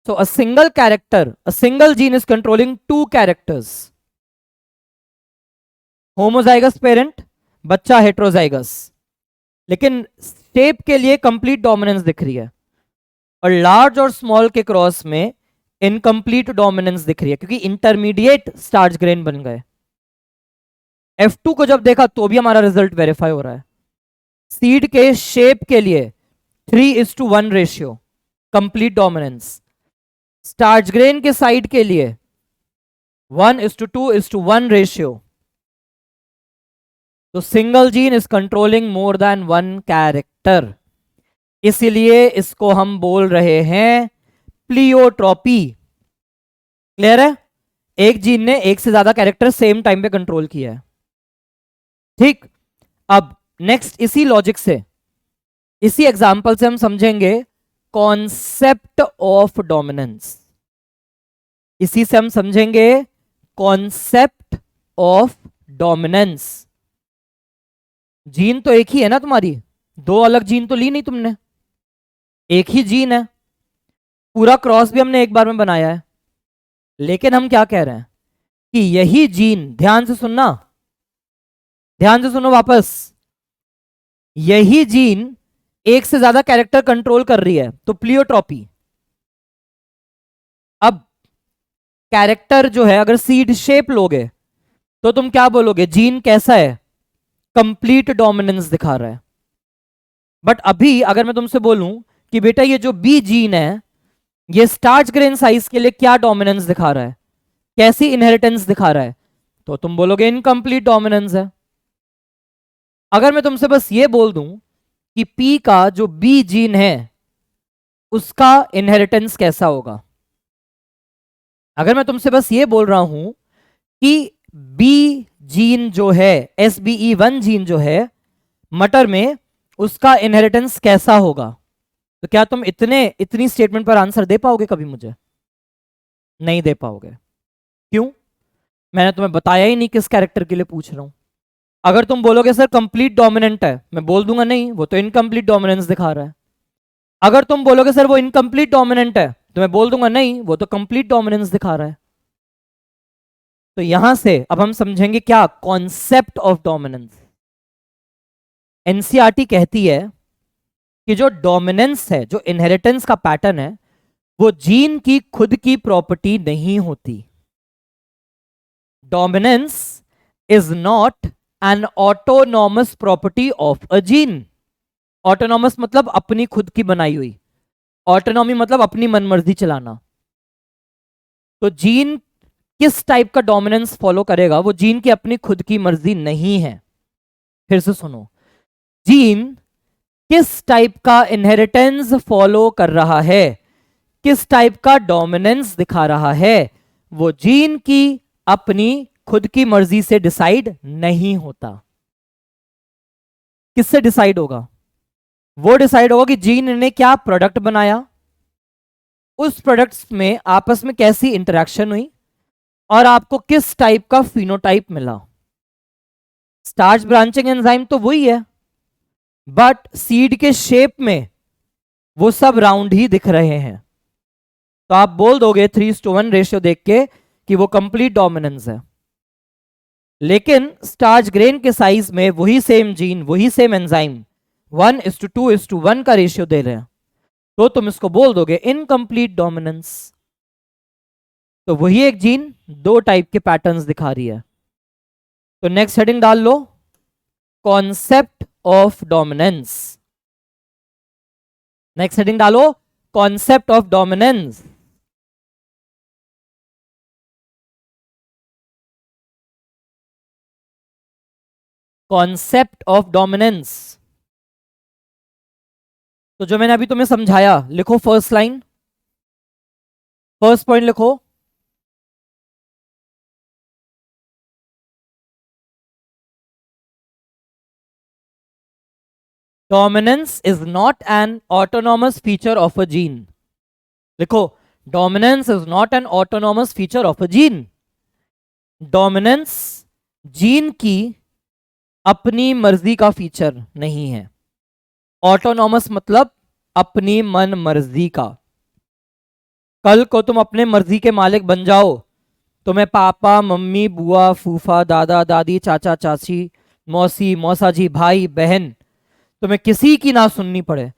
So a single gene is controlling two characters. Homozygous parent, बच्चा हेट्रोजाइगस, लेकिन शेप के लिए कंप्लीट डोमिनेंस दिख रही है, और लार्ज और स्मॉल के क्रॉस में इनकम्प्लीट डोमिनेंस दिख रही है, क्योंकि इंटरमीडिएट स्टार्च ग्रेन बन गए। F2 को जब देखा तो भी हमारा रिजल्ट वेरीफाई हो रहा है। सीड के शेप के लिए 3:1 ratio complete dominance, starch grain के साइड के लिए 1:2:1 रेशियो। तो single gene is controlling more than one character, इसीलिए इसको हम बोल रहे हैं प्लियोट्रॉपी। क्लियर है? एक जीन ने एक से ज्यादा कैरेक्टर सेम टाइम पे कंट्रोल किया है। ठीक, अब नेक्स्ट इसी लॉजिक से, इसी एग्जांपल से हम समझेंगे कॉन्सेप्ट ऑफ डोमिनेंस। इसी से हम समझेंगे कॉन्सेप्ट ऑफ डोमिनेंस। जीन तो एक ही है ना तुम्हारी, दो अलग जीन तो ली नहीं तुमने, एक ही जीन है। पूरा क्रॉस भी हमने एक बार में बनाया है, लेकिन हम क्या कह रहे हैं कि यही जीन, ध्यान से सुनना, ध्यान से सुनो वापस, यही जीन एक से ज्यादा कैरेक्टर कंट्रोल कर रही है, तो प्लियोट्रॉपी। अब कैरेक्टर जो है, अगर सीड शेप लोगे तो तुम क्या बोलोगे, जीन कैसा है, कंप्लीट डोमिनेंस दिखा रहा है। बट अभी अगर मैं तुमसे बोलूं कि बेटा ये जो बी जीन है, ये स्टार्च ग्रेन साइज के लिए क्या डोमिनेंस दिखा रहा है, कैसी इनहेरिटेंस दिखा रहा है, तो तुम बोलोगे इनकम्प्लीट डोमिनेंस है। अगर मैं तुमसे बस ये बोल दूं कि पी का जो बी जीन है उसका इनहेरिटेंस कैसा होगा, अगर मैं तुमसे बस ये बोल रहा हूं कि बी जीन जो है, SBE1 जीन जो है मटर में, उसका इनहेरिटेंस कैसा होगा, तो क्या तुम इतनी स्टेटमेंट पर आंसर दे पाओगे कभी मुझे? नहीं दे पाओगे। क्यों? मैंने तुम्हें बताया ही नहीं किस कैरेक्टर के लिए पूछ रहा हूं। अगर तुम बोलोगे सर कंप्लीट डोमिनेंट है, मैं बोल दूंगा नहीं, वो तो इनकम्प्लीट डोमिनेंस दिखा रहा है। अगर तुम बोलोगे सर वो इनकम्प्लीट डोमिनेंट है, तो मैं बोल दूंगा नहीं, वो तो कंप्लीट डोमिनेंस दिखा रहा है। तो यहां से अब हम समझेंगे क्या, कॉन्सेप्ट ऑफ डोमिनेंस। एनसीईआरटी कहती है कि जो डोमिनेंस है, जो इनहेरिटेंस का पैटर्न है, वो जीन की खुद की प्रॉपर्टी नहीं होती। Dominance is not an autonomous property of a gene. Autonomous मतलब अपनी खुद की बनाई हुई, ऑटोनॉमी मतलब अपनी मनमर्जी चलाना। तो जीन किस टाइप का डोमिनेंस फॉलो करेगा, वो जीन की अपनी खुद की मर्जी नहीं है। फिर से सुनो, जीन किस टाइप का इनहेरिटेंस फॉलो कर रहा है, किस टाइप का डोमिनेंस दिखा रहा है, वो जीन की अपनी खुद की मर्जी से डिसाइड नहीं होता। किससे डिसाइड होगा? वो डिसाइड होगा कि जीन ने क्या प्रोडक्ट बनाया, उस प्रोडक्ट्स में आपस में कैसी इंटरेक्शन हुई, और आपको किस टाइप का फिनोटाइप मिला। स्टार्च ब्रांचिंग एंजाइम तो वही है, बट सीड के शेप में वो सब राउंड ही दिख रहे हैं। तो आप बोल दोगे 3:1 रेशियो देख के कि वो कंप्लीट डोमिनेंस है। लेकिन स्टार्च ग्रेन के साइज में वही सेम जीन, वही सेम एंजाइम 1:2:1 का रेशियो दे रहे हैं, तो तुम इसको बोल दोगे इनकम्प्लीट डोमिनेंस। तो वही एक जीन दो टाइप के पैटर्न्स दिखा रही है। तो नेक्स्ट हेडिंग डाल लो, concept of dominance. Next heading डालो, concept of dominance. Concept of dominance, तो जो मैंने अभी तुम्हें समझाया, लिखो फर्स्ट लाइन, फर्स्ट पॉइंट लिखो, dominance is not an autonomous feature of a gene. लिखो, dominance is not an autonomous feature of a gene. Dominance gene की अपनी मर्जी का फीचर नहीं है। ऑटोनॉमस मतलब अपनी मन मर्जी का। कल को तुम अपने मर्जी के मालिक बन जाओ, तुम्हें पापा मम्मी बुआ फूफा दादा दादी चाचा चाची मौसी मौसा जी भाई बहन, तुम्हें किसी की ना सुननी पड़े,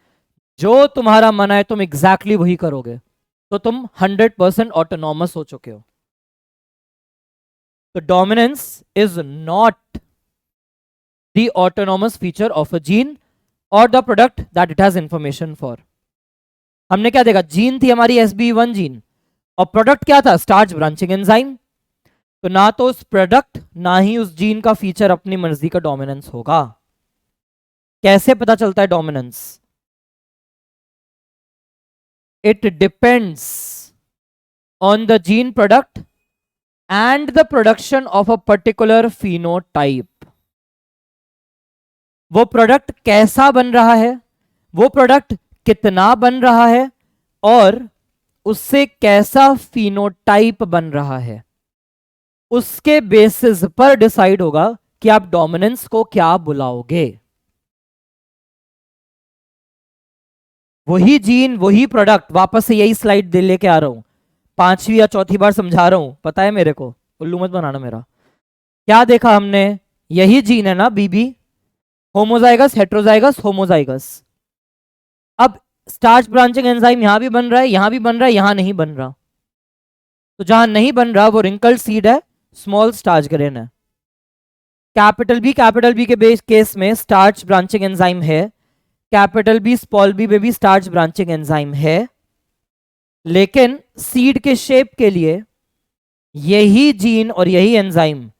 जो तुम्हारा मन है तुम एग्जैक्टली वही करोगे, तो तुम 100% ऑटोनॉमस हो चुके हो। तो dominance is not the autonomous feature of a gene और the product that it has information for. हमने क्या देखा, जीन थी हमारी SB1 जीन, और प्रोडक्ट क्या था, स्टार्च ब्रांचिंग एंजाइम। तो ना तो उस प्रोडक्ट ना ही उस जीन का फीचर अपनी मर्जी का डोमिनेंस होगा। कैसे पता चलता है dominance? It depends on the gene product and the production of a particular phenotype। वो प्रोडक्ट कैसा बन रहा है, वो प्रोडक्ट कितना बन रहा है, और उससे कैसा फिनोटाइप बन रहा है, उसके बेसिस पर डिसाइड होगा कि आप डोमिनेंस को क्या बुलाओगे। वही जीन वही प्रोडक्ट, वापस से यही स्लाइड दे लेके आ रहा हूं, पांचवी या चौथी बार समझा रहा हूं, पता है मेरे को, उल्लू मत बनाना मेरा। क्या देखा हमने, यही जीन है ना बीबी, होमोजाइगस हेट्रोजाइगस होमोजाइगस। अब स्टार्च ब्रांचिंग एंजाइम यहां भी बन रहा है, यहां भी बन रहा है, यहां नहीं बन रहा। तो जहां नहीं बन रहा वो रिंकल्ड सीड है, स्मॉल स्टार्च ग्रेन है। कैपिटल बी के बेस केस में स्टार्च ब्रांचिंग एंजाइम है, कैपिटल बी स्मॉल बी में भी स्टार्च ब्रांचिंग एंजाइम है, लेकिन सीड के शेप के लिए यही जीन और यही एंजाइम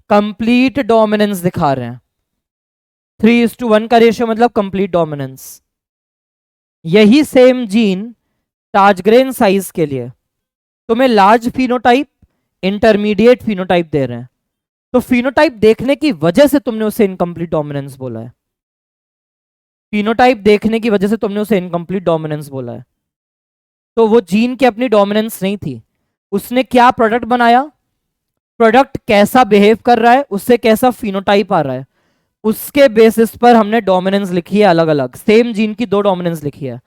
कंप्लीट डोमिनेंस दिखा रहे हैं। 3:1 का रेशियो मतलब कंप्लीट डोमिनेंस। यही same gene starch grain size के लिए तुम्हें लार्ज फिनोटाइप इंटरमीडिएट फिनोटाइप दे रहे हैं। तो फिनोटाइप देखने की वजह से तुमने उसे इनकम्प्लीट डोमिनेंस बोला है। फिनोटाइप देखने की वजह से तुमने उसे इनकम्प्लीट डोमिनेंस बोला है। तो वो जीन की अपनी डोमिनेंस नहीं थी, उसने क्या प्रोडक्ट बनाया, प्रोडक्ट कैसा बिहेव कर रहा है, उससे कैसा फिनोटाइप आ रहा है, उसके बेसिस पर हमने डोमिनेंस लिखी है अलग अलग। सेम जीन की दो डोमिनेंस लिखी है,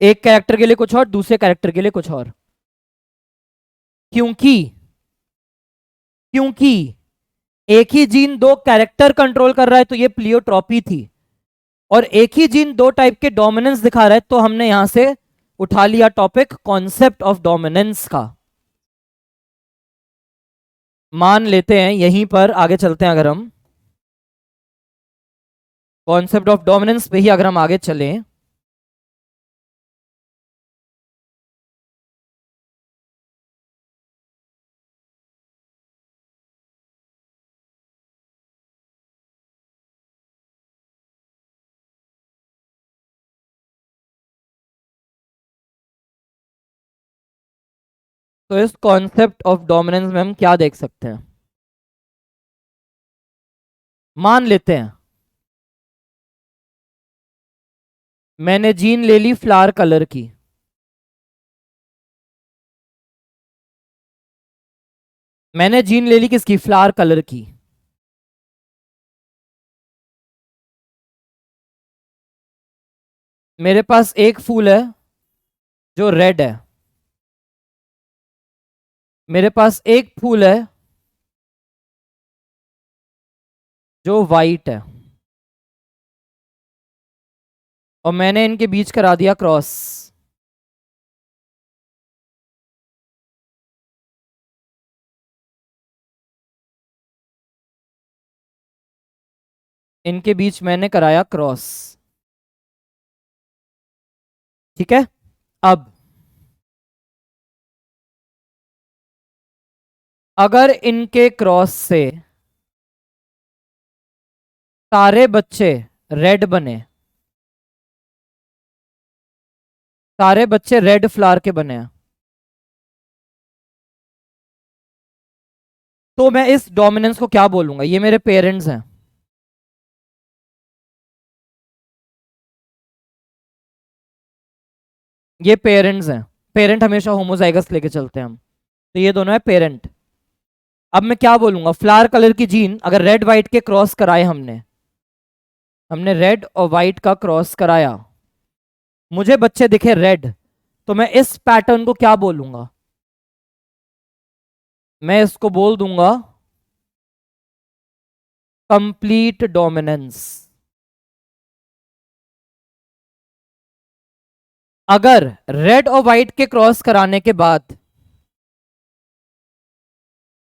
एक कैरेक्टर के लिए कुछ और, दूसरे कैरेक्टर के लिए कुछ और। क्योंकि क्योंकि एक ही जीन दो कैरेक्टर कंट्रोल कर रहा है, तो ये प्लियोट्रॉपी थी, और एक ही जीन दो टाइप के डोमिनेंस दिखा रहा है, तो हमने यहां से उठा लिया टॉपिक कॉन्सेप्ट ऑफ डोमिनेंस का। मान लेते हैं यहीं पर आगे चलते हैं, अगर हम कॉन्सेप्ट ऑफ डोमिनेंस पे ही अगर हम आगे चलें, तो इस कॉन्सेप्ट ऑफ डोमिनेंस में हम क्या देख सकते हैं। मान लेते हैं मैंने जीन ले ली फ्लावर कलर की, मैंने जीन ले ली किसकी, फ्लावर कलर की। मेरे पास एक फूल है जो रेड है, मेरे पास एक फूल है जो वाइट है, और मैंने इनके बीच करा दिया क्रॉस। इनके बीच मैंने कराया क्रॉस, ठीक है। अब अगर इनके क्रॉस से सारे बच्चे रेड बने, सारे बच्चे रेड फ्लावर के बने हैं, तो मैं इस डोमिनेंस को क्या बोलूंगा, ये मेरे पेरेंट्स हैं, ये पेरेंट्स हैं। पेरेंट हमेशा होमोजाइगस लेके चलते हैं हम, तो ये दोनों है पेरेंट। अब मैं क्या बोलूंगा, फ्लावर कलर की जीन अगर रेड व्हाइट के क्रॉस कराए, हमने रेड और व्हाइट का क्रॉस कराया, मुझे बच्चे दिखे रेड, तो मैं इस पैटर्न को क्या बोलूंगा? मैं इसको बोल दूंगा कंप्लीट डोमिनेंस। अगर रेड और व्हाइट के क्रॉस कराने के बाद,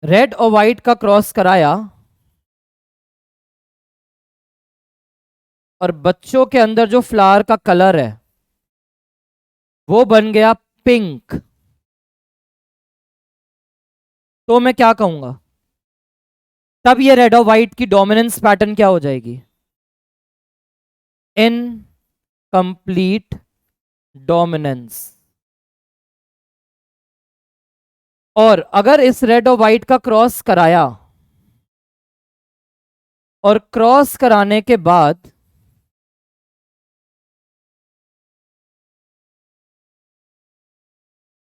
रेड और व्हाइट का क्रॉस कराया और बच्चों के अंदर जो फ्लावर का कलर है वो बन गया पिंक, तो मैं क्या कहूंगा? तब ये रेड और व्हाइट की डोमिनेंस पैटर्न क्या हो जाएगी? Incomplete dominance. और अगर इस रेड और व्हाइट का क्रॉस कराया और क्रॉस कराने के बाद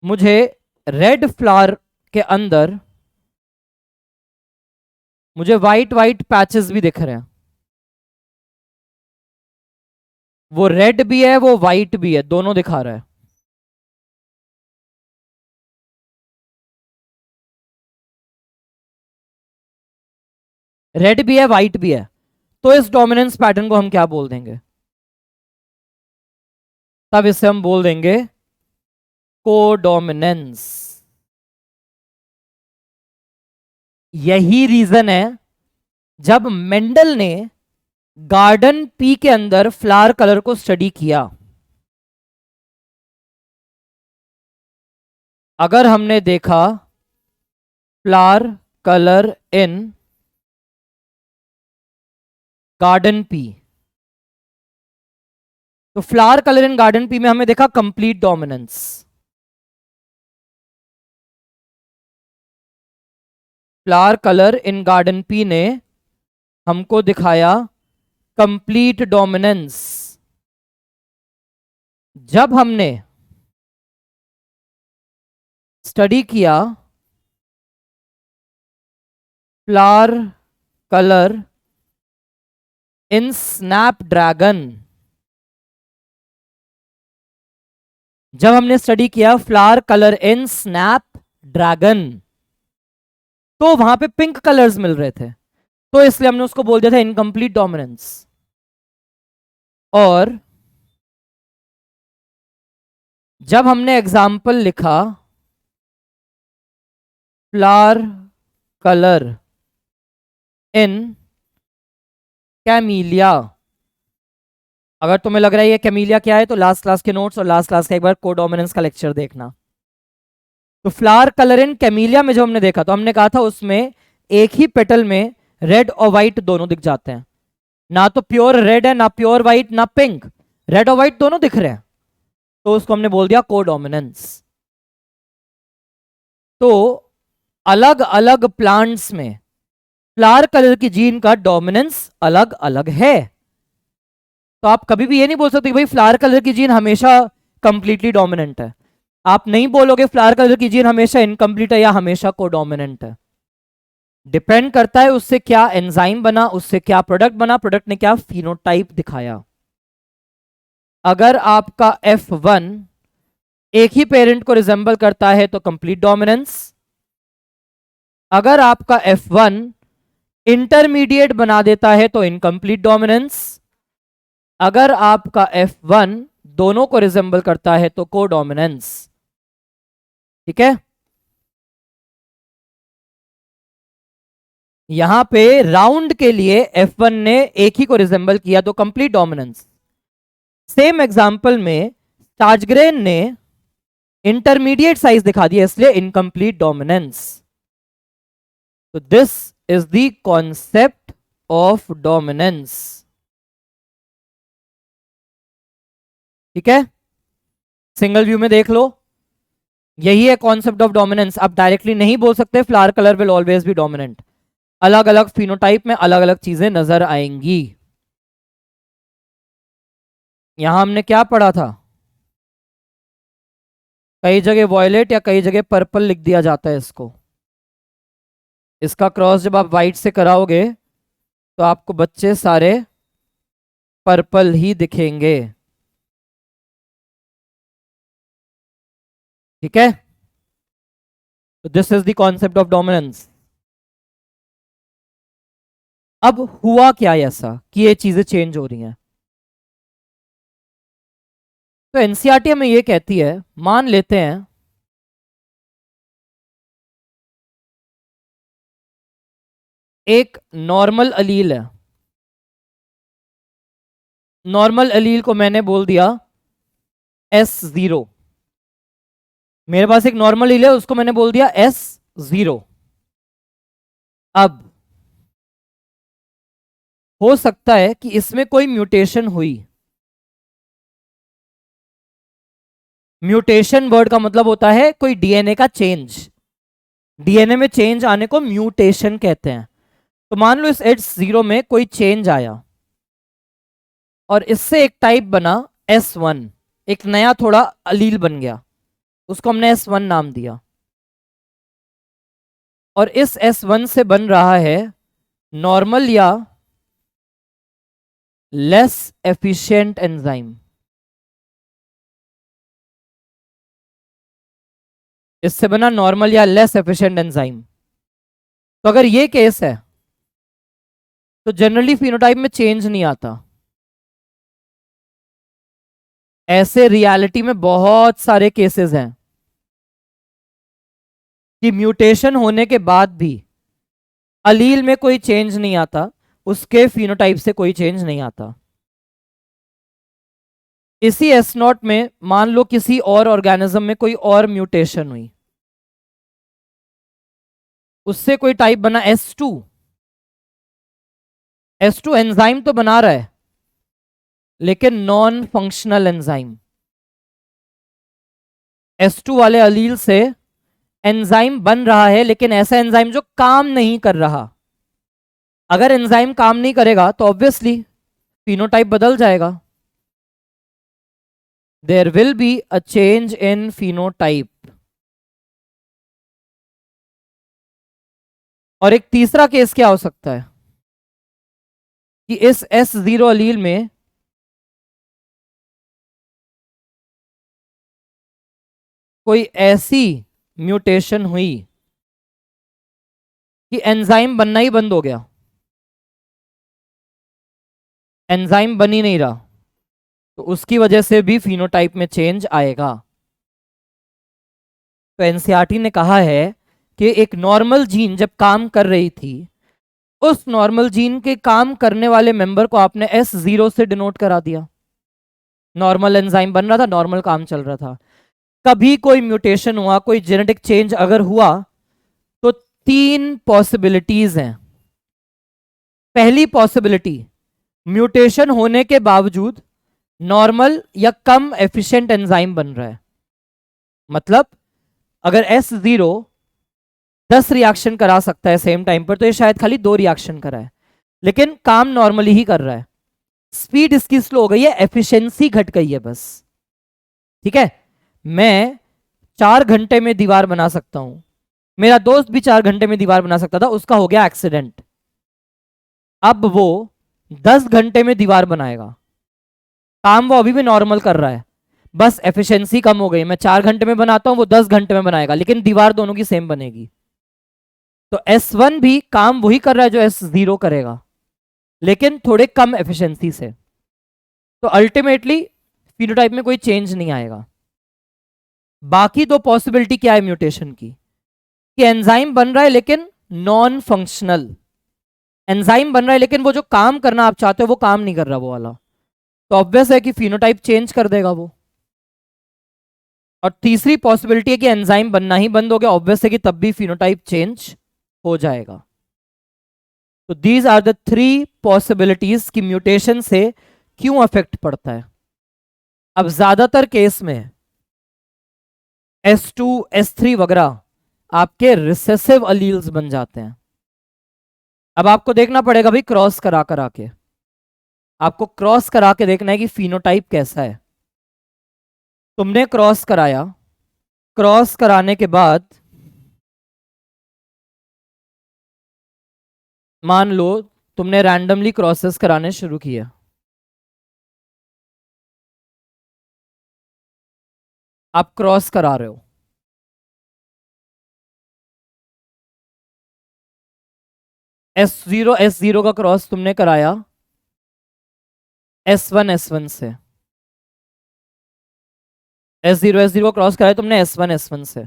मुझे रेड फ्लावर के अंदर मुझे व्हाइट व्हाइट पैचेस भी दिख रहे हैं, वो रेड भी है वो व्हाइट भी है, दोनों दिखा रहा है। रेड भी है व्हाइट भी है, तो इस डोमिनेंस पैटर्न को हम क्या बोल देंगे? तब इसे हम बोल देंगे कोडोमिनेंस। यही रीजन है जब मेंडल ने गार्डन पी के अंदर फ्लावर कलर को स्टडी किया, अगर हमने देखा flower colour in garden pea, तो flower colour in garden pea में हमें देखा complete dominance. Flower colour in garden pea ने हमको दिखाया कंप्लीट डोमिनेंस। जब हमने स्टडी किया फ्लावर कलर इन स्नैपड्रैगन, जब हमने स्टडी किया फ्लावर कलर इन स्नैपड्रैगन, तो वहां पे पिंक कलर्स मिल रहे थे, तो इसलिए हमने उसको बोल दिया था इनकम्प्लीट डोमिनेंस। और जब हमने एग्जाम्पल लिखा फ्लावर कलर इन कैमिलिया, अगर तुम्हें लग रहा है ये कैमिलिया क्या है तो लास्ट क्लास के नोट्स और लास्ट क्लास का एक बार कोडोमिनेंस का लेक्चर देखना। तो फ्लावर कलर इन कैमिलिया में जो हमने देखा, तो हमने कहा था उसमें एक ही पेटल में रेड और व्हाइट दोनों दिख जाते हैं, ना तो प्योर रेड है ना प्योर व्हाइट ना पिंक, रेड और व्हाइट दोनों दिख रहे हैं, तो उसको हमने बोल दिया कोडोमिनेंस। तो अलग अलग प्लांट्स में फ्लावर कलर की जीन का डोमिनेंस अलग अलग है, तो आप कभी भी ये नहीं बोल सकते कि भाई फ्लावर कलर की जीन हमेशा कंप्लीटली डोमिनेंट है। आप नहीं बोलोगे फ्लावर कलर की जीन हमेशा इनकम्प्लीट है या हमेशा कोडोमिनेंट है। डिपेंड करता है उससे क्या एंजाइम बना, उससे क्या प्रोडक्ट बना, प्रोडक्ट ने क्या फिनोटाइप दिखाया। अगर आपका F1 एक ही पेरेंट को रिजेंबल करता है तो कंप्लीट डोमिनेंस, अगर आपका F1 इंटरमीडिएट बना देता है तो इनकम्प्लीट डोमिनेंस, अगर आपका F1 दोनों को रिजेंबल करता है तो कोडोमिनेंस। ठीक है, यहां पे राउंड के लिए F1 ने एक ही को रिजेंबल किया तो कंप्लीट डोमिनेंस। सेम एग्जांपल में स्टार्चग्रेन ने इंटरमीडिएट साइज दिखा दिया इसलिए इनकम्प्लीट डोमिनेंस। तो this is the concept of dominance. ठीक है, सिंगल व्यू में देख लो, यही है कॉन्सेप्ट ऑफ डोमिनेंस। आप डायरेक्टली नहीं बोल सकते flower colour will always be dominant, अलग अलग फिनोटाइप में अलग अलग चीजें नजर आएंगी। यहां हमने क्या पढ़ा था, कई जगह वॉयलेट या कई जगह पर्पल लिख दिया जाता है इसको, इसका क्रॉस जब आप वाइट से कराओगे तो आपको बच्चे सारे पर्पल ही दिखेंगे। ठीक है, तो this is the concept of dominance. अब हुआ क्या है ऐसा कि ये चीजें चेंज हो रही हैं? तो एनसीईआरटी हमें ये कहती है, मान लेते हैं एक नॉर्मल अलील है। नॉर्मल अलील को मैंने बोल दिया S0। मेरे पास एक नॉर्मल अलील है, उसको मैंने बोल दिया S0। अब हो सकता है कि इसमें कोई म्यूटेशन हुई। म्यूटेशन वर्ड का मतलब होता है कोई डीएनए का चेंज। डीएनए में चेंज आने को म्यूटेशन कहते हैं। तो मान लो इस H0 में कोई चेंज आया और इससे एक टाइप बना S1। एक नया थोड़ा अलील बन गया, उसको हमने S1 नाम दिया। और इस S1 से बन रहा है नॉर्मल या लेस एफिशिएंट एंजाइम। इससे बना नॉर्मल या लेस एफिशिएंट एंजाइम। तो अगर ये केस है तो जनरली फिनोटाइप में चेंज नहीं आता। ऐसे रियलिटी में बहुत सारे केसेस हैं कि म्यूटेशन होने के बाद भी अलील में कोई चेंज नहीं आता, उसके फिनोटाइप से कोई चेंज नहीं आता। इसी S0 में मान लो किसी और ऑर्गेनिज्म में कोई और म्यूटेशन हुई, उससे कोई टाइप बना S2। S2 एंजाइम तो बना रहा है लेकिन नॉन फंक्शनल एंजाइम। S2 वाले अलील से एंजाइम बन रहा है लेकिन ऐसा एंजाइम जो काम नहीं कर रहा। अगर एंजाइम काम नहीं करेगा तो ऑब्वियसली फिनोटाइप बदल जाएगा। There will be a change in phenotype. और एक तीसरा केस क्या हो सकता है कि इस S0 अलील में कोई ऐसी म्यूटेशन हुई कि एंजाइम बनना ही बंद हो गया। एंजाइम बन ही नहीं रहा, तो उसकी वजह से भी फिनोटाइप में चेंज आएगा। तो एनसीईआरटी ने कहा है कि एक नॉर्मल जीन जब काम कर रही थी, उस नॉर्मल जीन के काम करने वाले मेंबर को आपने S0 से डिनोट करा दिया। नॉर्मल एंजाइम बन रहा था, नॉर्मल काम चल रहा था। कभी कोई म्यूटेशन हुआ, कोई जेनेटिक चेंज अगर हुआ तो तीन पॉसिबिलिटीज हैं। पहली पॉसिबिलिटी, म्यूटेशन होने के बावजूद नॉर्मल या कम एफिशिएंट एंजाइम बन रहा है। मतलब अगर S0 10 रिएक्शन करा सकता है सेम टाइम पर, तो ये शायद खाली 2 रिएक्शन कराए, लेकिन काम नॉर्मली ही कर रहा है। स्पीड इसकी स्लो हो गई है, एफिशिएंसी घट गई है बस। ठीक है, मैं 4 घंटे में दीवार बना सकता हूं, मेरा दोस्त भी 4 घंटे में दीवार बना सकता था, उसका हो गया एक्सीडेंट। अब वो 10 घंटे में दीवार बनाएगा, काम वो अभी भी नॉर्मल कर रहा है, बस एफिशिएंसी कम हो गई। मैं 4 घंटे में बनाता हूं, वो 10 घंटे में बनाएगा, लेकिन दीवार दोनों की सेम बनेगी। तो S1 भी काम वही कर रहा है जो S0 करेगा, लेकिन थोड़े कम एफिशिएंसी से। तो अल्टीमेटली फिनोटाइप में कोई चेंज नहीं आएगा। बाकी दो पॉसिबिलिटी क्या है म्यूटेशन की, कि एंजाइम बन रहा है लेकिन नॉन फंक्शनल। एंजाइम बन रहा है लेकिन वो जो काम करना आप चाहते हो वो काम नहीं कर रहा वो वाला, तो ऑब्वियस है कि फिनोटाइप चेंज कर देगा वो। और तीसरी पॉसिबिलिटी है कि एंजाइम बनना ही बंद हो गया, ऑब्वियस है कि तब भी फिनोटाइप चेंज हो जाएगा। तो दीज आर द 3 पॉसिबिलिटीज कि म्यूटेशन से क्यों अफेक्ट पड़ता है। अब ज्यादातर केस में S2 S3 वगैरह आपके रिसेसिव अलील्स बन जाते हैं। अब आपको देखना पड़ेगा भाई, क्रॉस करा करा के आपको क्रॉस करा के देखना है कि फिनोटाइप कैसा है। तुमने क्रॉस कराया, क्रॉस कराने के बाद मान लो तुमने रैंडमली क्रॉसेस कराने शुरू किए, आप क्रॉस करा रहे हो, S0 का क्रॉस तुमने कराया S1 से, S0 को क्रॉस कराया तुमने S1 से।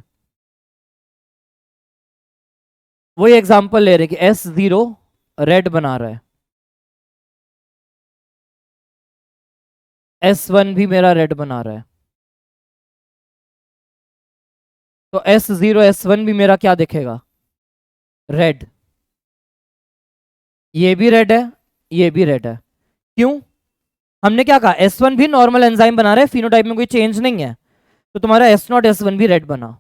वही एग्जांपल ले रहे कि S0 रेड बना रहा है, S1 भी मेरा रेड बना रहा है, तो S0 S1 भी मेरा क्या दिखेगा, रेड। ये भी रेड है, ये भी रेड है। क्यों? हमने क्या कहा, S1 भी नॉर्मल एंजाइम बना रहा है, फिनोटाइप में कोई चेंज नहीं है, तो तुम्हारा S0 S1 भी रेड बना।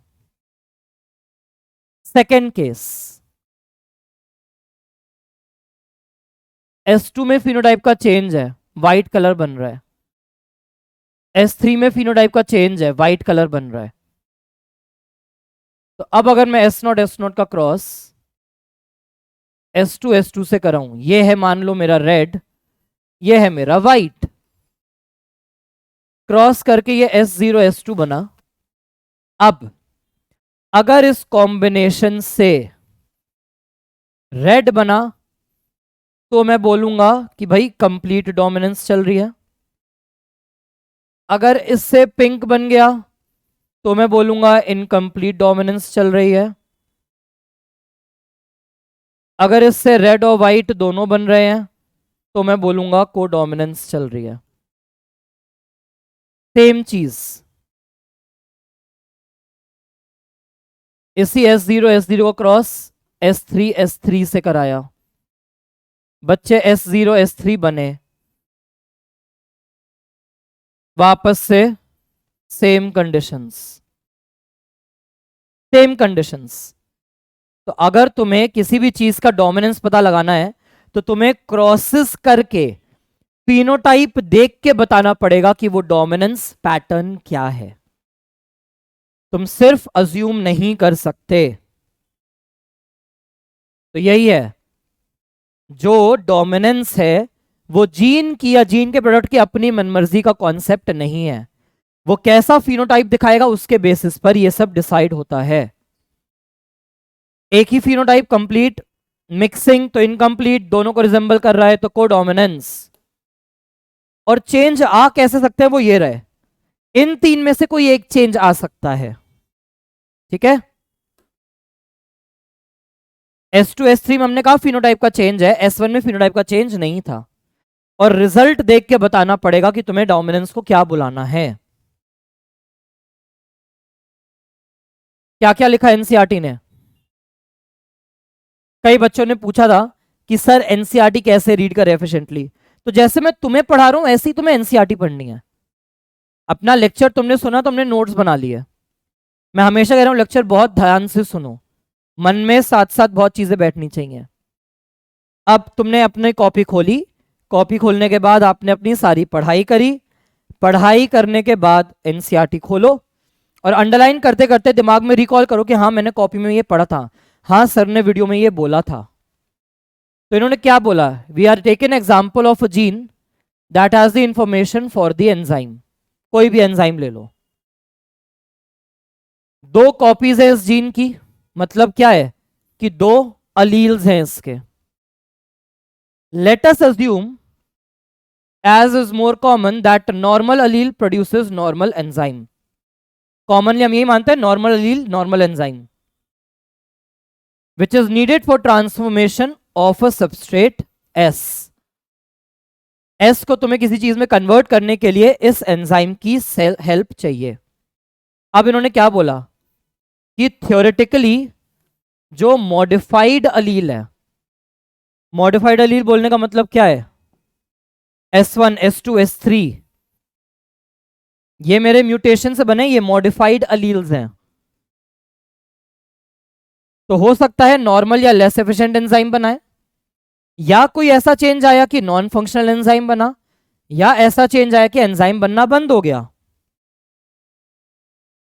सेकेंड केस, S2 में फिनोटाइप का चेंज है, वाइट कलर बन रहा है, S3 में फिनोटाइप का चेंज है, वाइट कलर बन रहा है। तो अब अगर मैं S0 का क्रॉस S2 से कराऊं, ये है मान लो मेरा रेड, ये है मेरा वाइट, क्रॉस करके ये S0 S2 बना। अब अगर इस कॉम्बिनेशन से रेड बना तो मैं बोलूंगा कि भाई कंप्लीट डोमिनेंस चल रही है। अगर इससे पिंक बन गया तो मैं बोलूंगा इनकम्प्लीट डोमिनेंस चल रही है। अगर इससे रेड और वाइट दोनों बन रहे हैं तो मैं बोलूंगा को डोमिनेंस चल रही है। सेम चीज इसी S0 को क्रॉस S3 से कराया, बच्चे S0 S3 बने, वापस से सेम कंडीशंस, सेम कंडीशंस। तो अगर तुम्हें किसी भी चीज का डोमिनेंस पता लगाना है तो तुम्हें क्रॉसेस करके फिनोटाइप देख के बताना पड़ेगा कि वो डोमिनेंस पैटर्न क्या है, तुम सिर्फ अज्यूम नहीं कर सकते। तो यही है, जो डोमिनेंस है वो जीन की या जीन के प्रोडक्ट की अपनी मनमर्जी का कॉन्सेप्ट नहीं है, वो कैसा फिनोटाइप दिखाएगा उसके बेसिस पर ये सब डिसाइड होता है। एक ही फिनोटाइप कंप्लीट, मिक्सिंग तो इनकम्प्लीट, दोनों को रिजेंबल कर रहा है तो कोडोमिनेंस। और चेंज आ कैसे सकते हैं वो ये रहे, इन तीन में से कोई एक चेंज आ सकता है, ठीक है। S2 S3 में हमने कहा फिनोटाइप का चेंज है, S1 में फिनोटाइप का चेंज नहीं था, और रिजल्ट देख के बताना पड़ेगा कि तुम्हें डोमिनेंस को क्या बुलाना है। क्या क्या लिखा एनसीईआरटी ने? कई बच्चों ने पूछा था कि सर एनसीईआरटी कैसे रीड करें एफिशिएंटली, तो जैसे मैं तुम्हें पढ़ा रहा हूं ऐसे ही तुम्हें एनसीईआरटी पढ़नी है। अपना लेक्चर तुमने सुना, तुमने नोट्स बना लिए, मैं हमेशा कह रहा हूं लेक्चर बहुत ध्यान से सुनो, मन में साथ साथ बहुत चीजें बैठनी चाहिए। अब तुमने अपनी कॉपी खोली, कॉपी खोलने के बाद आपने अपनी सारी पढ़ाई करी, पढ़ाई करने के बाद एनसीईआरटी खोलो और अंडरलाइन करते करते दिमाग में रिकॉल करो कि हाँ मैंने कॉपी में ये पढ़ा था, हाँ सर ने वीडियो में ये बोला था। तो इन्होंने क्या बोला, we are taken example of a gene that has the information for the enzyme. कोई भी एंजाइम ले लो, दो कॉपीज है इस जीन की, मतलब क्या है कि दो अलील्स हैं इसके। Let us assume as is more common that normal allele produces normal enzyme. Commonly हम यही मानते हैं normal allele normal enzyme which is needed for transformation of a substrate S। S को तुम्हें किसी चीज में कन्वर्ट करने के लिए इस एंजाइम की हेल्प चाहिए। अब इन्होंने क्या बोला कि थ्योरेटिकली जो मॉडिफाइड अलील है, मॉडिफाइड अलील बोलने का मतलब क्या है, S1 S2 S3 ये मेरे म्यूटेशन से बने, ये मॉडिफाइड अलील्स हैं। तो हो सकता है नॉर्मल या लेस एफिशिएंट एंजाइम बनाए, या कोई ऐसा चेंज आया कि नॉन फंक्शनल एंजाइम बना, या ऐसा चेंज आया कि एंजाइम बनना बंद हो गया।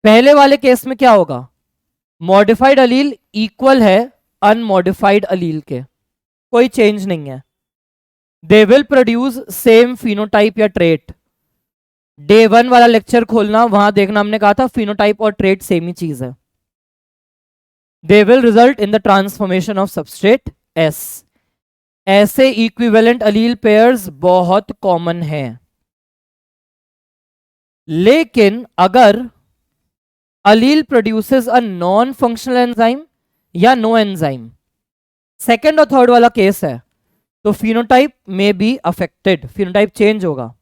पहले वाले केस में क्या होगा, मॉडिफाइड अलील इक्वल है अनमॉडिफाइड अलील के, कोई चेंज नहीं है। They will produce same phenotype या ट्रेट। डे 1 वाला लेक्चर खोलना, वहां देखना, हमने कहा था फिनोटाइप और ट्रेट सेम ही चीज है। They will result in the transformation of substrate S. ऐसे इक्विवेलेंट अलील पेयर्स बहुत कॉमन हैं। लेकिन अगर allele produces a non functional enzyme या नो एंजाइम, सेकंड और थर्ड वाला केस है, तो फिनोटाइप में बी अफेक्टेड, फिनोटाइप चेंज होगा।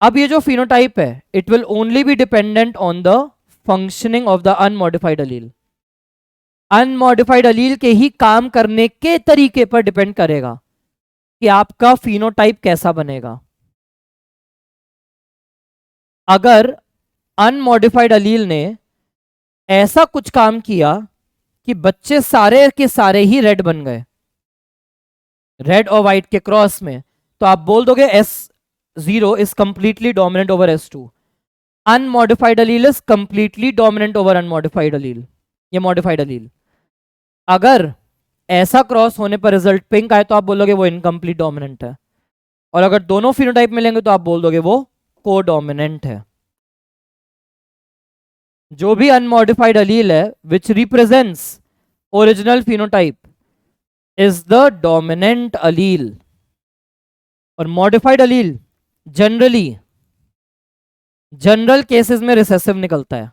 अब ये जो फिनोटाइप है, it will only be dependent on the functioning of the unmodified allele. Unmodified allele के ही काम करने के तरीके पर डिपेंड करेगा कि आपका फिनोटाइप कैसा बनेगा। अगर अनमॉडिफाइड अलील ने ऐसा कुछ काम किया कि बच्चे सारे के सारे ही रेड बन गए, रेड और व्हाइट के क्रॉस में, तो आप बोल दोगे S0 is completely dominant over S2। Unmodified allele is completely dominant over unmodified allele, ये मॉडिफाइड अलील। अगर ऐसा क्रॉस होने पर रिजल्ट पिंक आए तो आप बोलोगे वो इनकम्प्लीट डोमिनेंट है। और अगर दोनों फिनोटाइप मिलेंगे तो आप बोल दोगे वो कोडोमिनेंट है। जो भी अनमॉडिफाइड अलील है विच represents original phenotype is the dominant अलील। और मॉडिफाइड अलील जनरल केसेस में रिसेसिव निकलता है।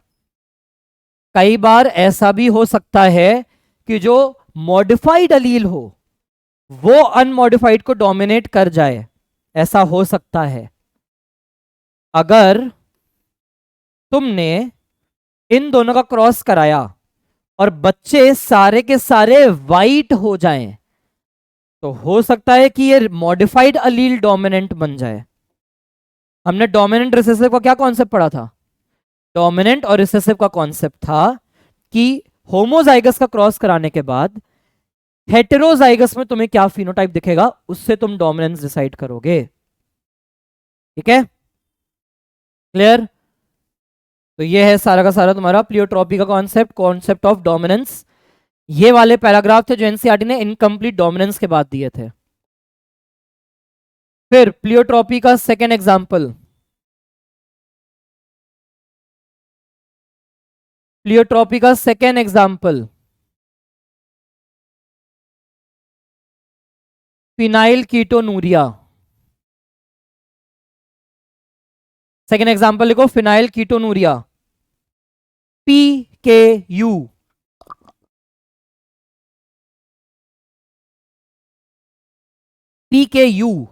कई बार ऐसा भी हो सकता है कि जो मॉडिफाइड अलील हो वो अनमॉडिफाइड को डोमिनेट कर जाए, ऐसा हो सकता है। अगर तुमने इन दोनों का क्रॉस कराया और बच्चे सारे के सारे वाइट हो जाएं, तो हो सकता है कि ये मॉडिफाइड अलील डोमिनेंट बन जाए। हमने डोमिनेंट रिसेसिव का क्या कॉन्सेप्ट पढ़ा था? डोमिनेंट और रिसेसिव का कॉन्सेप्ट था कि होमोजाइगस का क्रॉस कराने के बाद हेटेरोजाइगस में तुम्हें क्या फिनोटाइप दिखेगा, उससे तुम डोमिनेंस डिसाइड करोगे। ठीक है, क्लियर? तो ये है सारा का सारा तुम्हारा प्लियोट्रॉपी का कॉन्सेप्ट, कॉन्सेप्ट ऑफ डोमिनेंस। ये वाले पैराग्राफ थे जो एनसीईआरटी ने इनकम्प्लीट डोमिनेंस के बाद दिए थे। फिर प्लियोट्रॉपी का सेकेंड एग्जाम्पल, प्लियोट्रॉपी का second example phenylketonuria. Second example लिखो, phenylketonuria, PKU। PKU,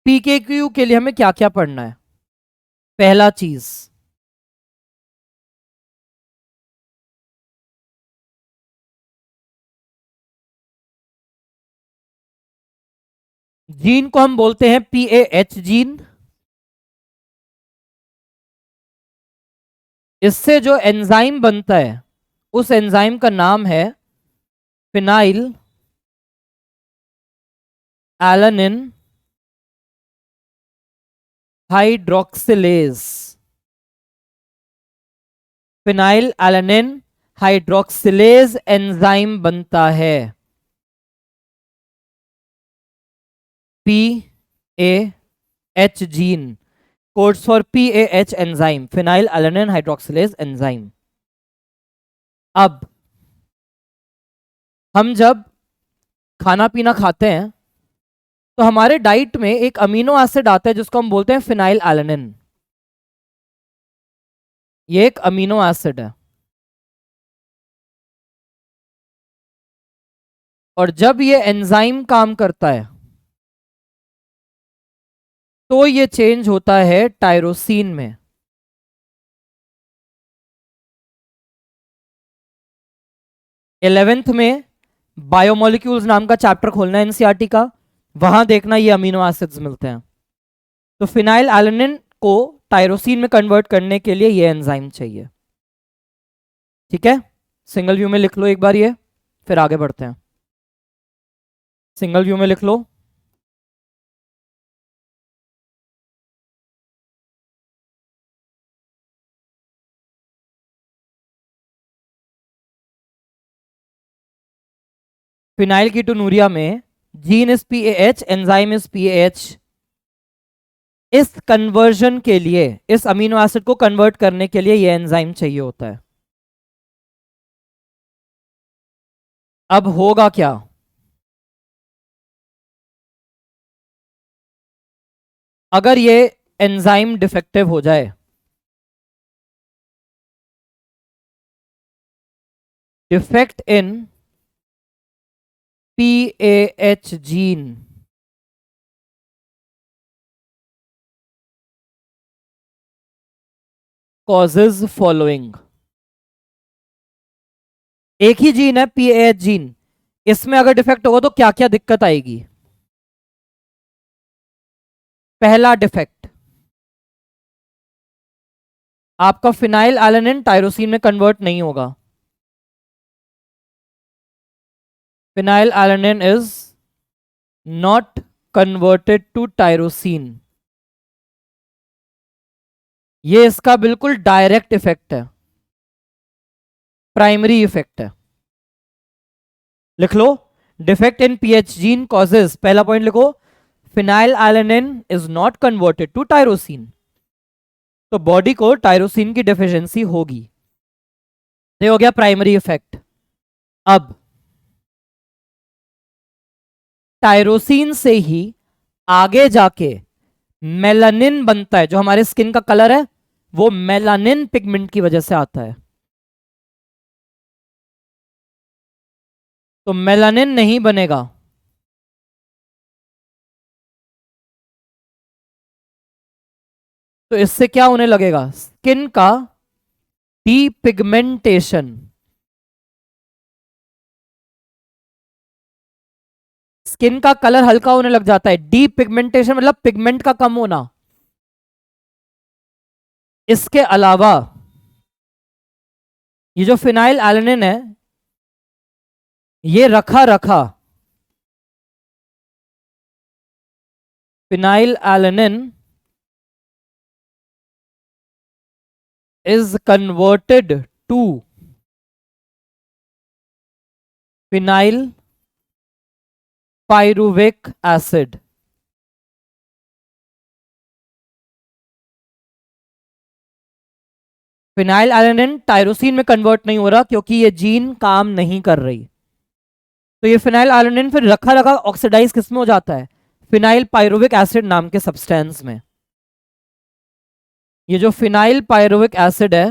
PKU के लिए हमें क्या क्या पढ़ना है? पहला चीज, जीन को हम बोलते हैं PAH जीन। इससे जो एंजाइम बनता है उस एंजाइम का नाम है phenyl alanine hydroxylase. Phenyl alanine hydroxylase enzyme बनता है, PAH gene, codes for PAH enzyme, phenyl alanine hydroxylase enzyme. अब हम जब खाना पीना खाते हैं तो हमारे डाइट में एक अमीनो एसिड आता है जिसको हम बोलते हैं फिनाइल एलानिन। ये एक अमीनो एसिड है, और जब ये एंजाइम काम करता है तो ये चेंज होता है टायरोसिन में। 11th में बायोमोलिक्यूल्स नाम का चैप्टर खोलना है एनसीईआरटी का, वहां देखना ये अमीनो एसिड्स मिलते हैं। तो फिनाइल एलानिन को टायरोसिन में कन्वर्ट करने के लिए ये एंजाइम चाहिए। ठीक है, सिंगल व्यू में लिख लो एक बार ये, फिर आगे बढ़ते हैं। सिंगल व्यू में लिख लो, फिनाइल कीटोनूरिया में gene is PAH, enzyme is PAH। इस कन्वर्जन के लिए, इस अमीनो एसिड को कन्वर्ट करने के लिए ये एंजाइम चाहिए होता है। अब होगा क्या? अगर ये एंजाइम डिफेक्टिव हो जाए, defect in PAH gene causes following. एक ही जीन है PAH जीन, इसमें अगर डिफेक्ट होगा तो क्या क्या दिक्कत आएगी? पहला डिफेक्ट, आपका फिनाइल एलानिन टायरोसिन में कन्वर्ट नहीं होगा। Phenylalanine is not converted to tyrosine. ये इसका बिल्कुल डायरेक्ट इफेक्ट है, प्राइमरी इफेक्ट है। लिख लो, defect in PH gene causes, पहला पॉइंट लिखो, phenylalanine is not converted to tyrosine. तो बॉडी को टायरोसिन की डेफिशिएंसी होगी। ये हो गया प्राइमरी इफेक्ट। अब टायरोसिन से ही आगे जाके मेलानिन बनता है, जो हमारे स्किन का कलर है वो मेलानिन पिगमेंट की वजह से आता है। तो मेलानिन नहीं बनेगा, तो इससे क्या होने लगेगा? स्किन का डीपिगमेंटेशन। स्किन का कलर हल्का होने लग जाता है। डीपिगमेंटेशन मतलब पिगमेंट का कम होना। इसके अलावा ये जो फिनाइल एलानिन है, ये रखा रखा phenyl alanine is converted to phenyl pyruvic acid। Phenyl alanine tyrosine में कन्वर्ट नहीं हो रहा क्योंकि ये जीन काम नहीं कर रही। तो ये फिनाइल एलानिन फिर रखा रखा ऑक्सीडाइज किसमें हो जाता है? फिनाइल पायरुविक एसिड नाम के सब्सटेंस में। ये जो फिनाइल पायरुविक एसिड है,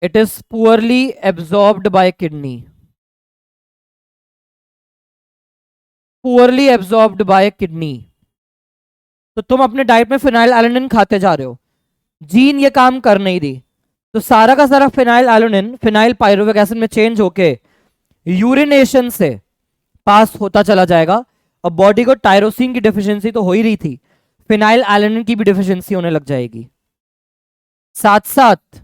it is poorly absorbed bye kidney. Poorly absorbed bye kidney. तो तुम अपने डाइट में फिनाइल एलानिन खाते जा रहे हो, जीन ये काम कर नहीं रही, तो सारा का सारा phenyl alanine phenyl pyruvic acid में चेंज होके यूरिनेशन से पास होता चला जाएगा। और बॉडी को टायरोसिन की डेफिशिएंसी तो हो ही रही थी, फिनाइल एलानिन की भी डेफिशिएंसी होने लग जाएगी। साथ साथ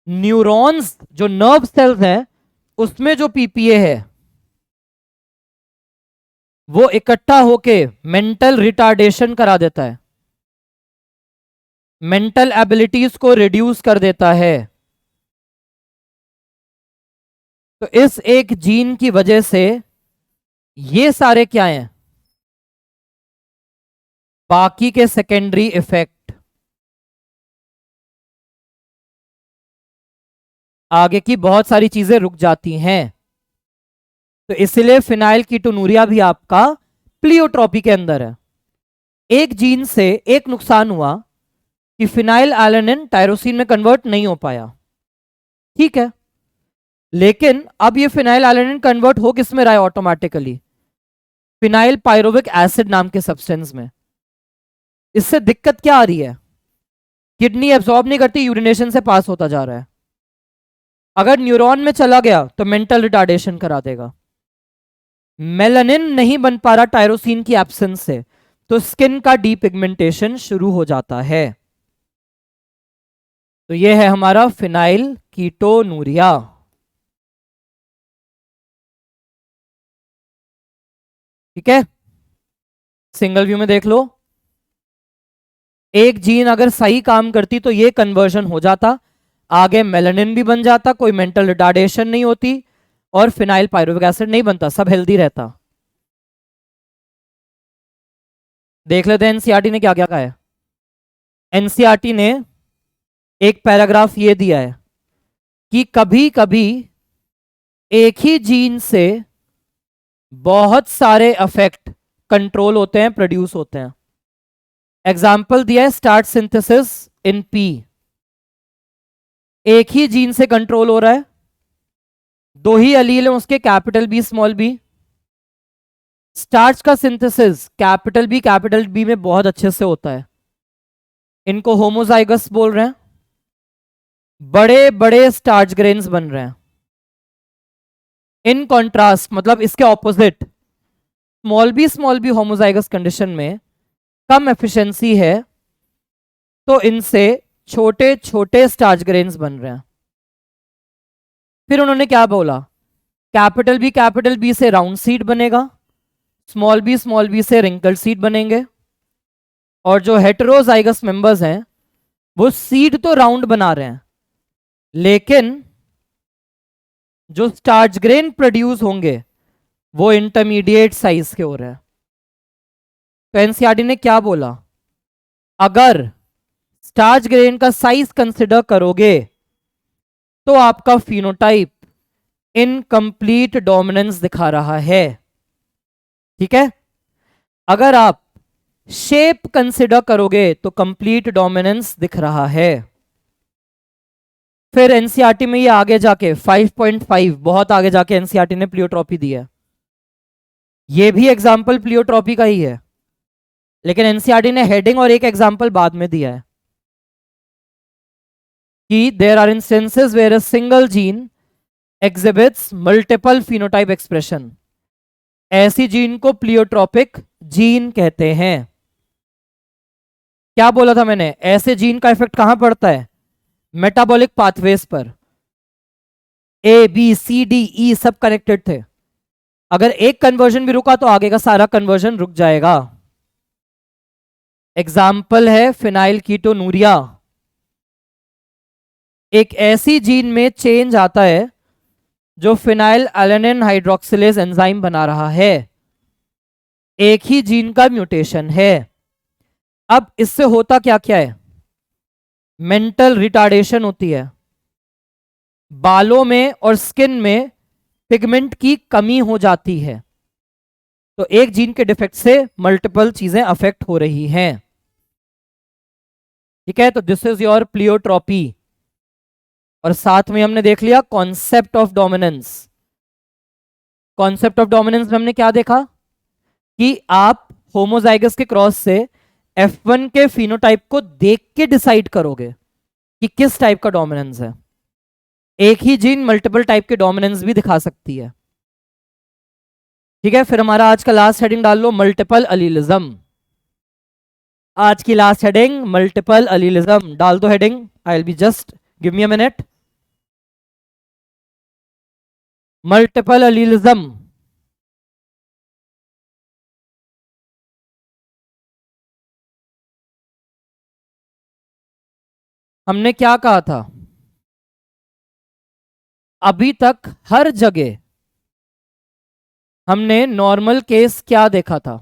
न्यूरॉन्स, जो नर्व सेल्स हैं, उसमें जो पीपीए है वो इकट्ठा होके मेंटल रिटार्डेशन करा देता है, मेंटल एबिलिटीज को रिड्यूस कर देता है। तो इस एक जीन की वजह से ये सारे क्या हैं? बाकी के सेकेंडरी इफेक्ट। आगे की बहुत सारी चीजें रुक जाती हैं। तो इसलिए फिनाइल कीटोनूरिया भी आपका प्लियोट्रॉपी के अंदर है। एक जीन से एक नुकसान हुआ कि फिनाइल एलानिन टायरोसिन में कन्वर्ट नहीं हो पाया, ठीक है, लेकिन अब ये फिनाइल एलानिन कन्वर्ट हो किस में रहा है ऑटोमेटिकली? फिनाइल पायरुविक एसिड नाम के सब्सटेंस में। इससे दिक्कत क्या आ रही है? किडनी एब्जॉर्ब नहीं करती, यूरिनेशन से पास होता जा रहा है। अगर न्यूरॉन में चला गया तो मेंटल रिटार्डेशन करा देगा। मेलानिन नहीं बन पा रहा टायरोसिन की एब्सेंस से, तो स्किन का डीपिगमेंटेशन शुरू हो जाता है। तो यह है हमारा फिनाइल कीटोनूरिया। ठीक है, सिंगल व्यू में देख लो। एक जीन अगर सही काम करती तो ये कन्वर्जन हो जाता, आगे मेलानिन भी बन जाता, कोई मेंटल रिटार्डेशन नहीं होती और फिनाइल पायरुविक एसिड नहीं बनता, सब हेल्दी रहता। देख लेते हैं एनसीईआरटी ने क्या क्या कहा है। एनसीईआरटी ने एक पैराग्राफ ये दिया है कि कभी कभी एक ही जीन से बहुत सारे इफेक्ट कंट्रोल होते हैं, प्रोड्यूस होते हैं। एग्जाम्पल दिया है स्टार्ट सिंथेसिस इन पी। एक ही जीन से कंट्रोल हो रहा है, दो ही अलील हैं उसके, capital B small B. Starch का सिंथेसिस कैपिटल बी में बहुत अच्छे से होता है, इनको होमोजाइगस बोल रहे हैं। बड़े बड़े स्टार्च ग्रेन्स बन रहे हैं। इन कॉन्ट्रास्ट मतलब इसके opposite, small B homozygous condition में कम एफिशिएंसी है, तो इनसे छोटे छोटे स्टार्च ग्रेन्स बन रहे हैं। फिर उन्होंने क्या बोला, कैपिटल बी से राउंड सीड बनेगा, स्मॉल बी से रिंकल सीड बनेंगे, और जो हेटेरोजाइगस मेंबर्स हैं वो सीड तो राउंड बना रहे हैं, लेकिन जो स्टार्च ग्रेन प्रोड्यूस होंगे वो इंटरमीडिएट साइज के हो रहे हैं। तो एनसीईआरटी ने क्या बोला, अगर स्टार्च ग्रेन का साइज कंसिडर करोगे तो आपका फिनोटाइप इनकम्प्लीट डोमिनेंस दिखा रहा है। ठीक है, अगर आप शेप कंसिडर करोगे तो कंप्लीट डोमिनेंस दिख रहा है। फिर एनसीईआरटी में ये आगे जाके 5.5 बहुत आगे जाके एनसीईआरटी ने प्लियोट्रॉपी दी है। ये भी एग्जाम्पल प्लियोट्रॉपी का ही है, लेकिन एनसीईआरटी ने हेडिंग और एक एग्जाम्पल बाद में दिया है कि there are instances where a single gene exhibits multiple phenotype expression. ऐसी जीन को प्लियोट्रॉपिक जीन कहते हैं। क्या बोला था मैंने, ऐसे जीन का इफेक्ट कहां पड़ता है, मेटाबॉलिक पाथवेज पर। A B C D E सब कनेक्टेड थे, अगर एक कन्वर्जन भी रुका तो आगे का सारा कन्वर्जन रुक जाएगा। एग्जाम्पल है फिनाइल कीटोनूरिया। एक ऐसी जीन में चेंज आता है जो फिनाइल एलेनिन हाइड्रोक्सिलेज एंजाइम बना रहा है, एक ही जीन का म्यूटेशन है। अब इससे होता क्या क्या है, मेंटल रिटार्डेशन होती है, बालों में और स्किन में पिगमेंट की कमी हो जाती है। तो एक जीन के डिफेक्ट से मल्टीपल चीजें अफेक्ट हो रही हैं। ठीक है, तो दिस इज योर प्लियोट्रॉपी। और साथ में हमने देख लिया concept of dominance. Concept of dominance में हमने क्या देखा कि आप होमोजाइगस के क्रॉस से F1 के फिनोटाइप को देख के डिसाइड करोगे कि किस टाइप का डोमिनेंस है। एक ही जीन मल्टीपल टाइप के डोमिनेंस भी दिखा सकती है। ठीक है, फिर हमारा आज का लास्ट हेडिंग डाल लो, मल्टीपल अलीलिज्म। आज की लास्ट हेडिंग मल्टीपल अलीलिज्म डाल दो heading. I will be just give me a minute. Multiple allelism, हमने क्या कहा था, अभी तक हर जगह हमने नॉर्मल केस क्या देखा था,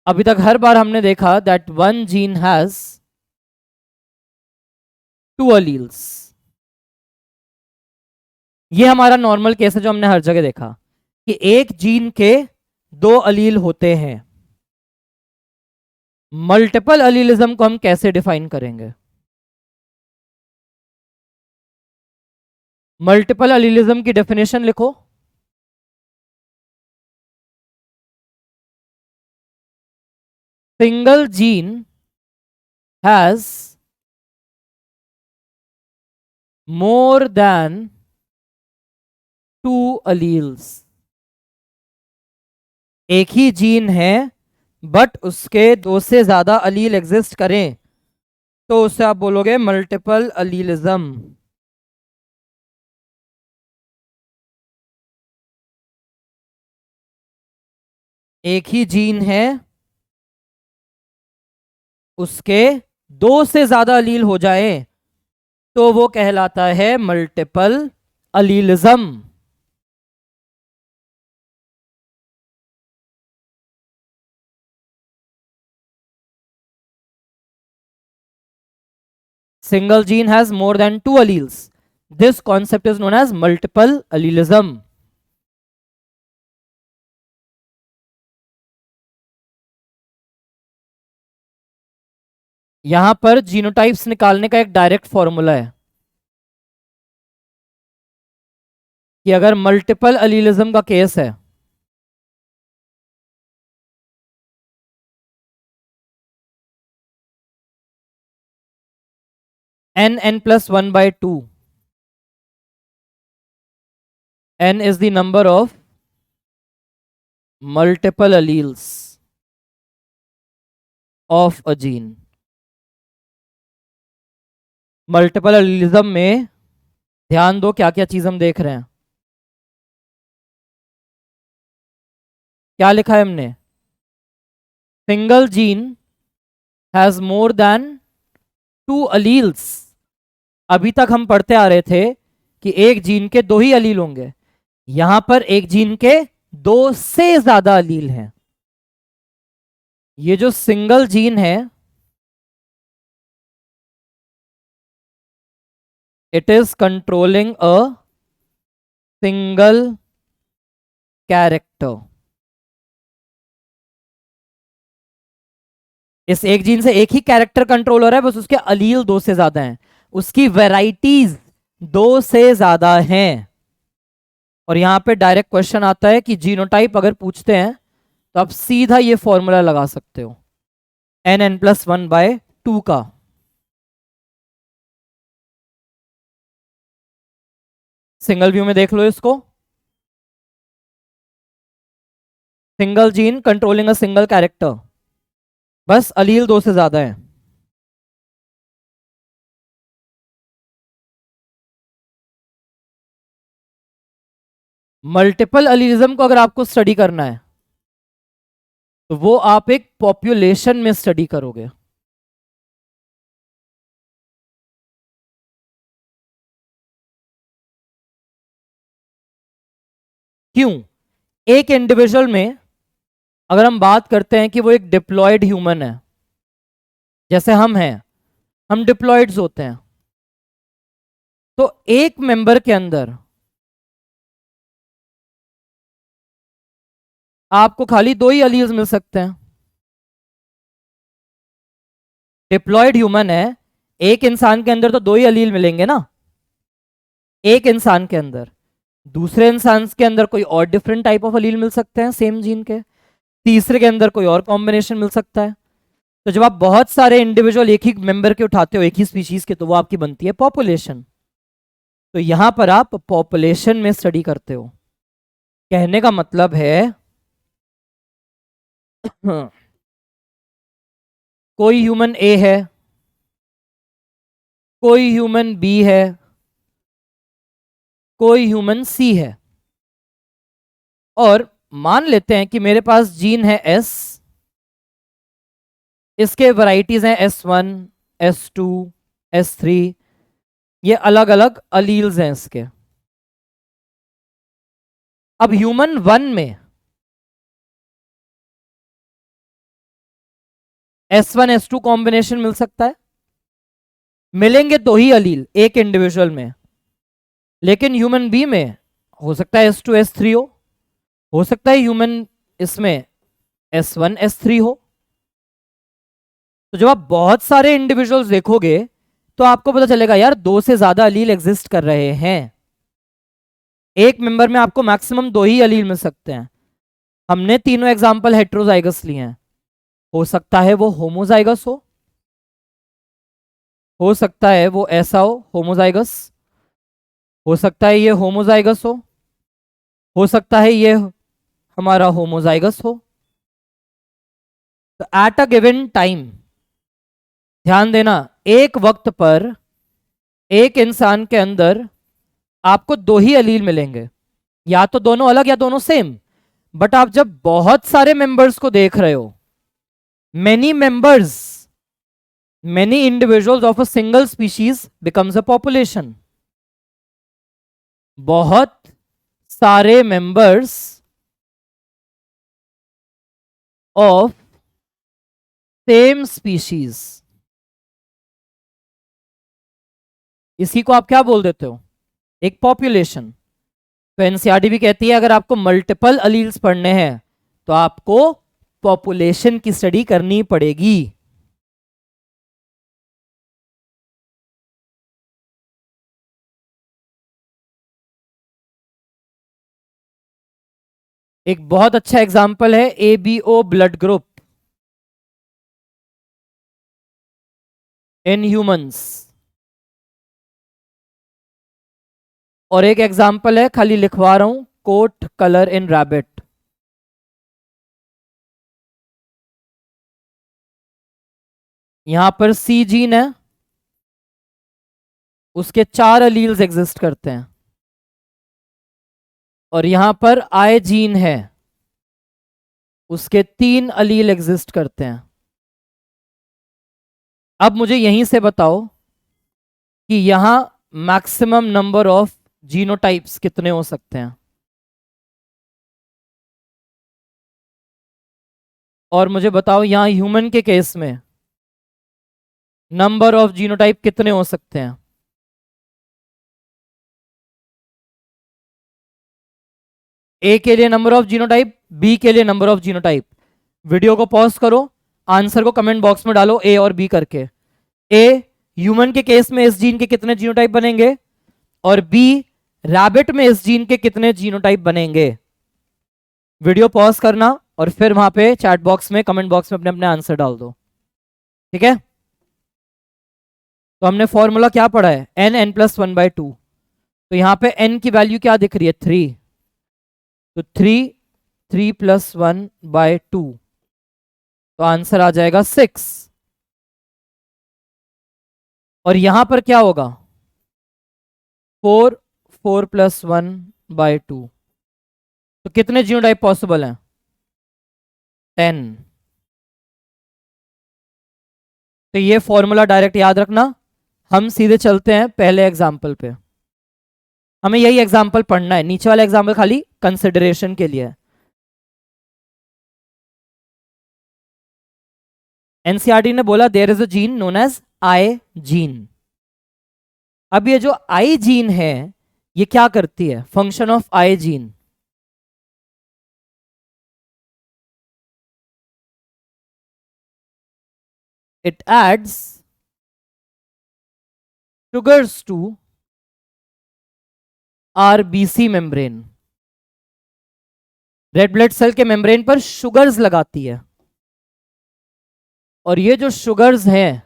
अभी तक हर बार हमने देखा that one gene has to alleles. ये हमारा नॉर्मल केस है जो हमने हर जगह देखा कि एक जीन के दो अलील होते हैं। मल्टीपल अलीलिज्म को हम कैसे डिफाइन करेंगे, मल्टीपल अलीलिज्म की डेफिनेशन लिखो। Single gene has more than to alleles. एक ही जीन है बट उसके दो से ज्यादा अलील एग्जिस्ट करें तो उसे आप बोलोगे मल्टीपल अलीलिज्म। एक ही जीन है उसके 2 से ज्यादा अलील हो जाए तो वो कहलाता है multiple allelism. Single gene has more than 2 alleles. This concept is known as multiple allelism. यहां पर जीनोटाइप्स निकालने का एक डायरेक्ट फॉर्मूला है कि अगर मल्टीपल अलीलिज्म का केस है n+1/2, n is the number of multiple alleles of a gene. Multiple allelism में ध्यान दो क्या क्या चीज हम देख रहे हैं। क्या लिखा है हमने? Single gene has more than 2 alleles. अभी तक हम पढ़ते आ रहे थे कि एक जीन के 2 ही अलील होंगे, यहां पर एक जीन के 2 से ज्यादा अलील हैं। ये जो सिंगल जीन है it is controlling a single character. इस एक जीन से एक ही कैरेक्टर कंट्रोल हो रहा है, बस उसके अलील 2 से ज्यादा हैं, उसकी वैरायटीज 2 से ज्यादा हैं। और यहां पे डायरेक्ट क्वेश्चन आता है कि जीनोटाइप अगर पूछते हैं तो आप सीधा ये फॉर्मूला लगा सकते हो n+1/2 का। सिंगल व्यू में देख लो इसको। Single gene controlling a single character, बस अलील 2 से ज्यादा है। मल्टीपल अलीलिज्म को अगर आपको स्टडी करना है तो वो आप एक पॉपुलेशन में स्टडी करोगे। क्यों? एक इंडिविजुअल में अगर हम बात करते हैं कि वो एक डिप्लॉयड ह्यूमन है, जैसे हम हैं, हम डिप्लॉयड्स होते हैं, तो एक मेंबर के अंदर आपको खाली 2 ही अलील्स मिल सकते हैं। डिप्लॉयड ह्यूमन है, एक इंसान के अंदर तो 2 ही अलील मिलेंगे ना, एक इंसान के अंदर। दूसरे इंसान के अंदर कोई और डिफरेंट टाइप ऑफ अलील मिल सकते हैं सेम जीन के, तीसरे के अंदर कोई और कॉम्बिनेशन मिल सकता है। तो जब आप बहुत सारे इंडिविजुअल एक ही मेंबर के उठाते हो, एक ही स्पीशीज के, तो वो आपकी बनती है पॉपुलेशन। तो यहां पर आप पॉपुलेशन में स्टडी करते हो। कहने का मतलब है कोई ह्यूमन ए है, कोई ह्यूमन बी है, कोई ह्यूमन सी है, और मान लेते हैं कि मेरे पास जीन है एस, इसके वैरायटीज हैं S1, S2, S3, ये अलग अलग अलील्स हैं इसके। अब ह्यूमन 1 में S1 S2 कॉम्बिनेशन मिल सकता है, मिलेंगे 2 ही अलील एक इंडिविजुअल में, लेकिन ह्यूमन बी में हो सकता है S2 S3 हो सकता है ह्यूमन इसमें S1 S3 हो। तो जब आप बहुत सारे इंडिविजुअल्स देखोगे तो आपको पता चलेगा यार 2 से ज्यादा अलील एग्जिस्ट कर रहे हैं। एक मेंबर में आपको मैक्सिमम 2 ही अलील मिल सकते हैं। हमने तीनों एग्जाम्पल हेट्रोजाइगस लिए हैं। हो सकता है वो होमोजाइगस हो सकता है वो ऐसा हो होमोजाइगस, हो सकता है ये होमोजाइगस हो सकता है ये हमारा होमोजाइगस हो। तो एट अ गिवन टाइम, ध्यान देना, एक वक्त पर एक इंसान के अंदर आपको 2 ही अलील मिलेंगे, या तो दोनों अलग या दोनों सेम। बट आप जब बहुत सारे मेंबर्स को देख रहे हो, many members, many individuals of a single species becomes a population. बहुत सारे members of same species. इसी को आप क्या बोल देते हो? एक पॉपुलेशन. तो एनसीईआरटी भी कहती है अगर आपको मल्टीपल अलील्स पढ़ने हैं तो आपको पॉपुलेशन की स्टडी करनी पड़ेगी. एक बहुत अच्छा एग्जांपल है ABO blood group in humans. और एक एग्जांपल है, खाली लिखवा रहा हूं, कोट कलर इन रैबिट. यहां पर सी जीन है, उसके 4 अलील्स एग्जिस्ट करते हैं. और यहां पर आई जीन है, उसके 3 अलील एग्जिस्ट करते हैं. अब मुझे यहीं से बताओ कि यहां मैक्सिमम नंबर ऑफ जीनोटाइप्स कितने हो सकते हैं. और मुझे बताओ यहां ह्यूमन के केस में नंबर ऑफ जीनोटाइप कितने हो सकते हैं. ए के लिए नंबर ऑफ जीनोटाइप, बी के लिए नंबर ऑफ जीनोटाइप. वीडियो को पॉज करो, आंसर को कमेंट बॉक्स में डालो ए और बी करके. ए ह्यूमन के केस में इस जीन के कितने जीनोटाइप बनेंगे, और बी रैबिट में इस जीन के कितने जीनोटाइप बनेंगे. वीडियो पॉज करना और फिर वहां पे चैट बॉक्स में, कमेंट बॉक्स में अपने अपने आंसर डाल दो. ठीक है. तो हमने फॉर्मूला क्या पढ़ा है, n+1/2. तो यहां पे n की वैल्यू क्या दिख रही है, 3. तो 3 + 1/2, तो आंसर आ जाएगा 6. और यहां पर क्या होगा, 4 + 1/2. तो कितने जीनोटाइप पॉसिबल हैं, 10. तो ये फॉर्मूला डायरेक्ट याद रखना. हम सीधे चलते हैं पहले एग्जाम्पल पे. हमें यही एग्जाम्पल पढ़ना है, नीचे वाला एग्जाम्पल खाली कंसिडरेशन के लिए है. एनसीईआरटी ने बोला there is a gene known as I gene. अब ये जो आई जीन है ये क्या करती है, function of I gene. It adds sugars to RBC membrane. Red blood cell के मेम्ब्रेन पर शुगर्स लगाती है. और ये जो शुगर्स हैं,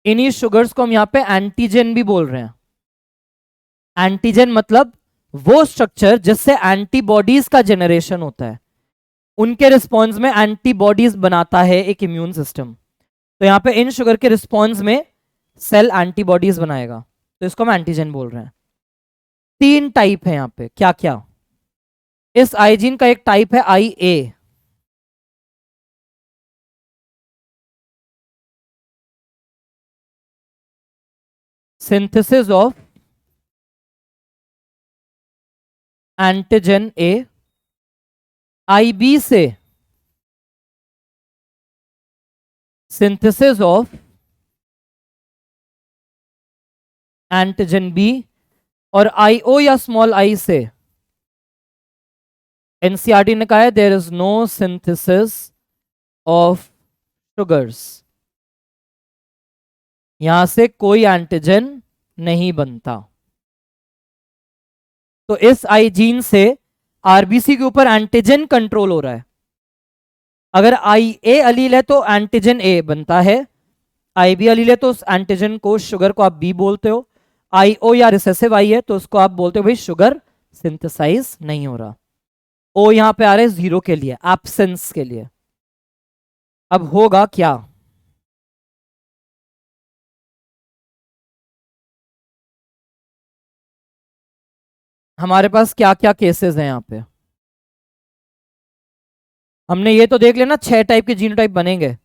इन्हीं शुगर्स को हम यहां पे एंटीजन भी बोल रहे हैं. एंटीजन मतलब वो स्ट्रक्चर जिससे एंटीबॉडीज का जनरेशन होता है. उनके रिस्पॉन्स में एंटीबॉडीज बनाता है एक इम्यून सिस्टम. तो यहां पे इन शुगर के रिस्पॉन्स में सेल एंटीबॉडीज बनाएगा, तो इसको हम एंटीजन बोल रहे हैं. 3 टाइप है यहां पे, क्या क्या. इस आईजीन का एक टाइप है IA. Synthesis of antigen A. IB से सिंथेसिस ऑफ एंटीजन B. और IO या स्मॉल आई से एनसीईआरटी ने कहा है there is no synthesis of sugars. यहां से कोई एंटीजन नहीं बनता. तो इस आई जीन से आरबीसी के ऊपर एंटीजन कंट्रोल हो रहा है. अगर IA अलील है तो एंटीजन A बनता है, IB अलील है तो उस एंटीजन को, शुगर को आप B बोलते हो. IO या रिसेसिव आई है तो उसको आप बोलते हो भाई शुगर सिंथेसाइज नहीं हो रहा. O यहां पे आ रहा है 0 के लिए, एब्सेंस के लिए. अब होगा क्या, हमारे पास क्या क्या केसेस हैं यहां पे. हमने ये तो देख लेना 6 टाइप के जीनोटाइप बनेंगे.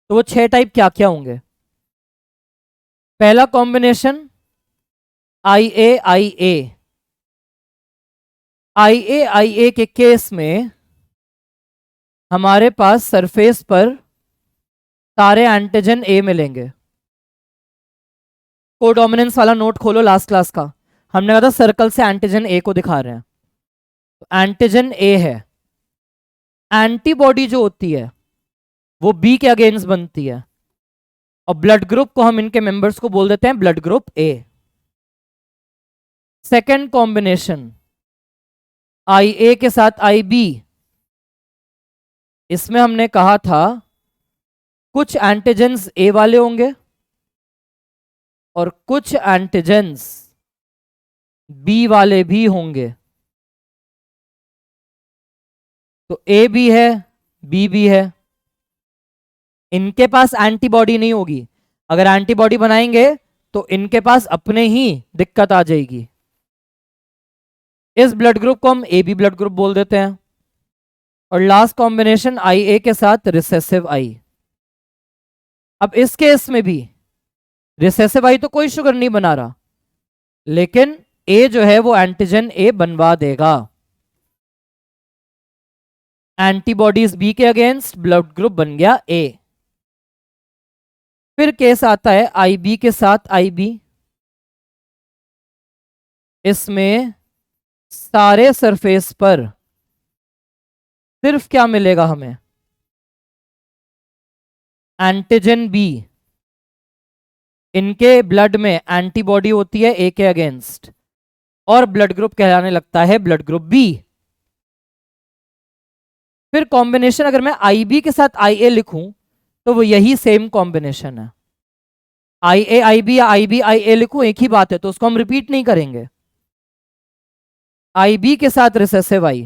तो वो 6 टाइप क्या क्या होंगे? पहला कॉम्बिनेशन IA IA के केस में हमारे पास सरफेस पर सारे एंटीजन ए मिलेंगे। कोडोमिनेंस वाला नोट खोलो लास्ट क्लास का, हमने कहा था सर्कल से एंटीजन ए को दिखा रहे हैं, तो एंटीजन ए है। एंटीबॉडी जो होती है वो बी के अगेंस्ट बनती है, और ब्लड ग्रुप को हम इनके मेंबर्स को बोल देते हैं blood group A. Second combination IA के साथ IB, इसमें हमने कहा था कुछ एंटीजेंस ए वाले होंगे और कुछ एंटीजेंस बी वाले भी होंगे। तो ए भी है, बी भी है। इनके पास एंटीबॉडी नहीं होगी, अगर एंटीबॉडी बनाएंगे तो इनके पास अपने ही दिक्कत आ जाएगी। इस ब्लड ग्रुप को हम AB ब्लड ग्रुप बोल देते हैं। और लास्ट कॉम्बिनेशन IA के साथ रिसेसिव आई। अब इस केस में भी रिसेसिव आई तो कोई शुगर नहीं बना रहा, लेकिन A जो है वो एंटीजन A बनवा देगा। एंटीबॉडीज B के अगेंस्ट, ब्लड ग्रुप बन गया A। फिर केस आता है IB के साथ IB। इसमें सारे सरफेस पर सिर्फ क्या मिलेगा हमें? Antigen B। इनके ब्लड में एंटीबॉडी होती है A के अगेंस्ट, और ब्लड ग्रुप कहलाने लगता है ब्लड ग्रुप B। फिर कॉम्बिनेशन अगर मैं IB के साथ IA लिखूं तो वो यही सेम कॉम्बिनेशन है। IA IB या IB IA लिखूं एक ही बात है, तो उसको हम रिपीट नहीं करेंगे। IB के साथ रिसेसिव आई,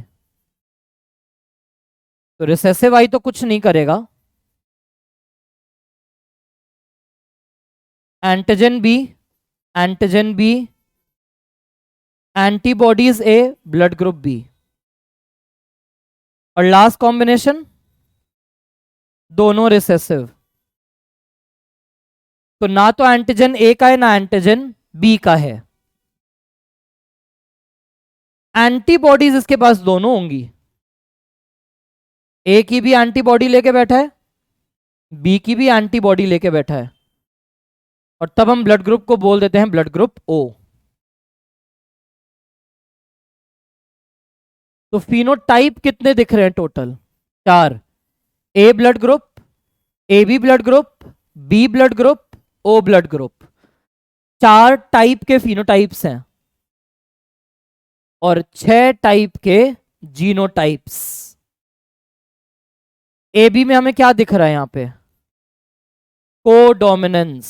तो रिसेसिव आई तो कुछ नहीं करेगा। Antigen B, antigen B, antibodies A, blood group B। और लास्ट कॉम्बिनेशन दोनों रिसेसिव, तो ना तो एंटीजन A का है ना एंटीजन B का है। एंटीबॉडीज इसके पास दोनों होंगी, A की भी एंटीबॉडी लेके बैठा है, B की भी एंटीबॉडी लेके बैठा है, और तब हम ब्लड ग्रुप को बोल देते हैं ब्लड ग्रुप O। तो फिनोटाइप कितने दिख रहे हैं total? 4। A blood group, AB blood group, B blood group, O blood group. 4 type के फिनोटाइप्स हैं और 6 टाइप के जीनोटाइप्स। AB में हमें क्या दिख रहा है यहां पे? कोडोमिनेंस।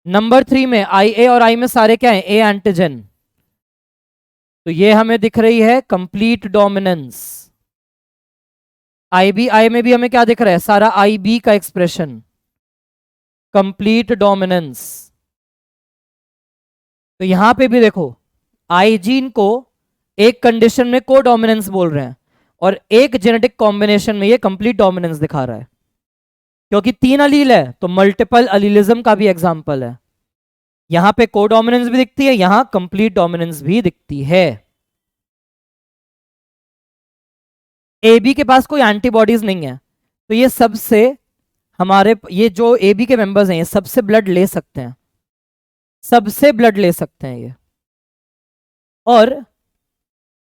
नंबर 3 में IA और I में सारे क्या हैं? A एंटीजन, तो ये हमें दिख रही है कंप्लीट डोमिनेंस। IB I में भी हमें क्या दिख रहा है? सारा IB का एक्सप्रेशन, कंप्लीट डोमिनेंस। तो यहां पे भी देखो, I जीन को एक कंडीशन में कोडोमिनेंस बोल रहे हैं और एक जेनेटिक कॉम्बिनेशन में ये कंप्लीट डोमिनेंस दिखा रहा है। क्योंकि 3 अलील है तो मल्टीपल अलीलिज्म का भी एग्जांपल है। यहां पे कोडोमिनेंस भी दिखती है, यहां कंप्लीट डोमिनेंस भी दिखती है। AB के पास कोई एंटीबॉडीज नहीं है, तो ये सबसे हमारे ये जो AB के मेंबर्स हैं ये सबसे ब्लड ले सकते हैं, सबसे ब्लड ले सकते हैं ये। और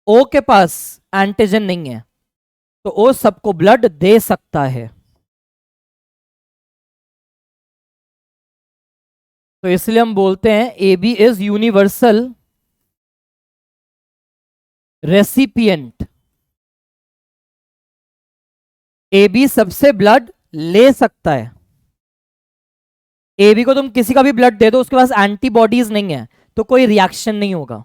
O के पास एंटीजन नहीं है, तो O सबको ब्लड दे सकता है। तो इसलिए हम बोलते हैं AB is universal recipient. AB सबसे ब्लड ले सकता है। AB को तुम किसी का भी ब्लड दे दो, उसके पास एंटीबॉडीज नहीं है तो कोई रिएक्शन नहीं होगा।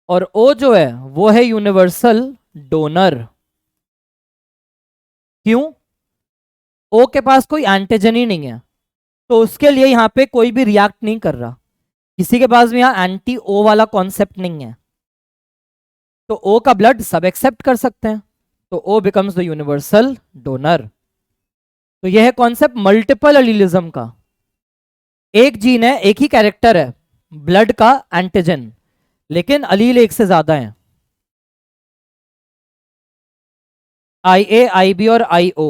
और O जो है वो है यूनिवर्सल डोनर। क्यों? O के पास कोई एंटीजन ही नहीं है, तो उसके लिए यहां पे कोई भी रिएक्ट नहीं कर रहा, किसी के पास भी यहां एंटी O वाला कॉन्सेप्ट नहीं है, तो O का ब्लड सब एक्सेप्ट कर सकते हैं। तो O becomes the universal donor. तो यह है कॉन्सेप्ट मल्टीपल एलीलिज्म का। एक जीन है, एक ही कैरेक्टर है, ब्लड का एंटीजन, लेकिन अलील एक से ज्यादा है। IA, IB और IO।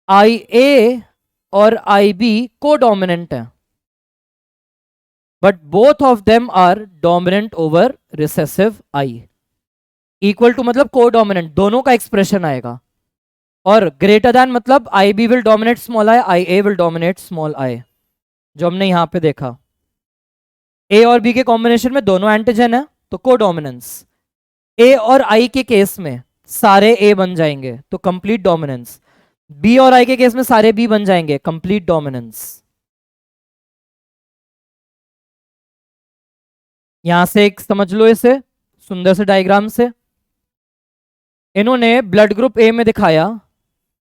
IA और IB को डोमिनेंट है, but both of them are dominant over recessive I. Equal to मतलब को डोमिनेंट, दोनों का एक्सप्रेशन आएगा। और ग्रेटर दैन मतलब IB will dominate small I, IA will dominate small I, जो हमने यहां पे देखा। A और B के कॉम्बिनेशन में दोनों एंटीजन है तो को डोमिनेंस। A और I के केस में सारे A बन जाएंगे तो कंप्लीट डोमिनेंस। B और I के केस में सारे B बन जाएंगे, कंप्लीट डोमिनेंस। यहां से एक समझ लो इसे सुंदर से डायग्राम से। इन्होंने ब्लड ग्रुप A में दिखाया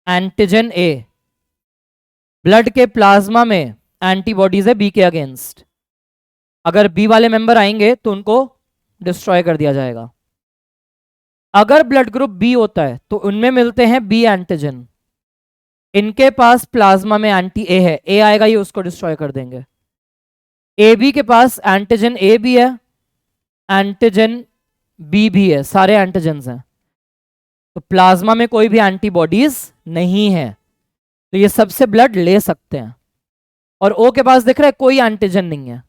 एंटीजन A, ब्लड के प्लाज्मा में एंटीबॉडीज है B के अगेंस्ट। अगर B वाले मेंबर आएंगे तो उनको डिस्ट्रॉय कर दिया जाएगा। अगर ब्लड ग्रुप बी होता है तो उनमें मिलते हैं बी एंटीजन, इनके पास प्लाज्मा में एंटी ए है, ए आएगा ये उसको डिस्ट्रॉय कर देंगे। ए बी के पास एंटीजन ए भी है, एंटीजन बी भी है, सारे एंटीजन्स हैं, तो प्लाज्मा में कोई भी एंटीबॉडीज नहीं है, तो ये सबसे ब्लड ले सकते हैं। और ओ के पास दिख रहा है कोई एंटीजन नहीं है,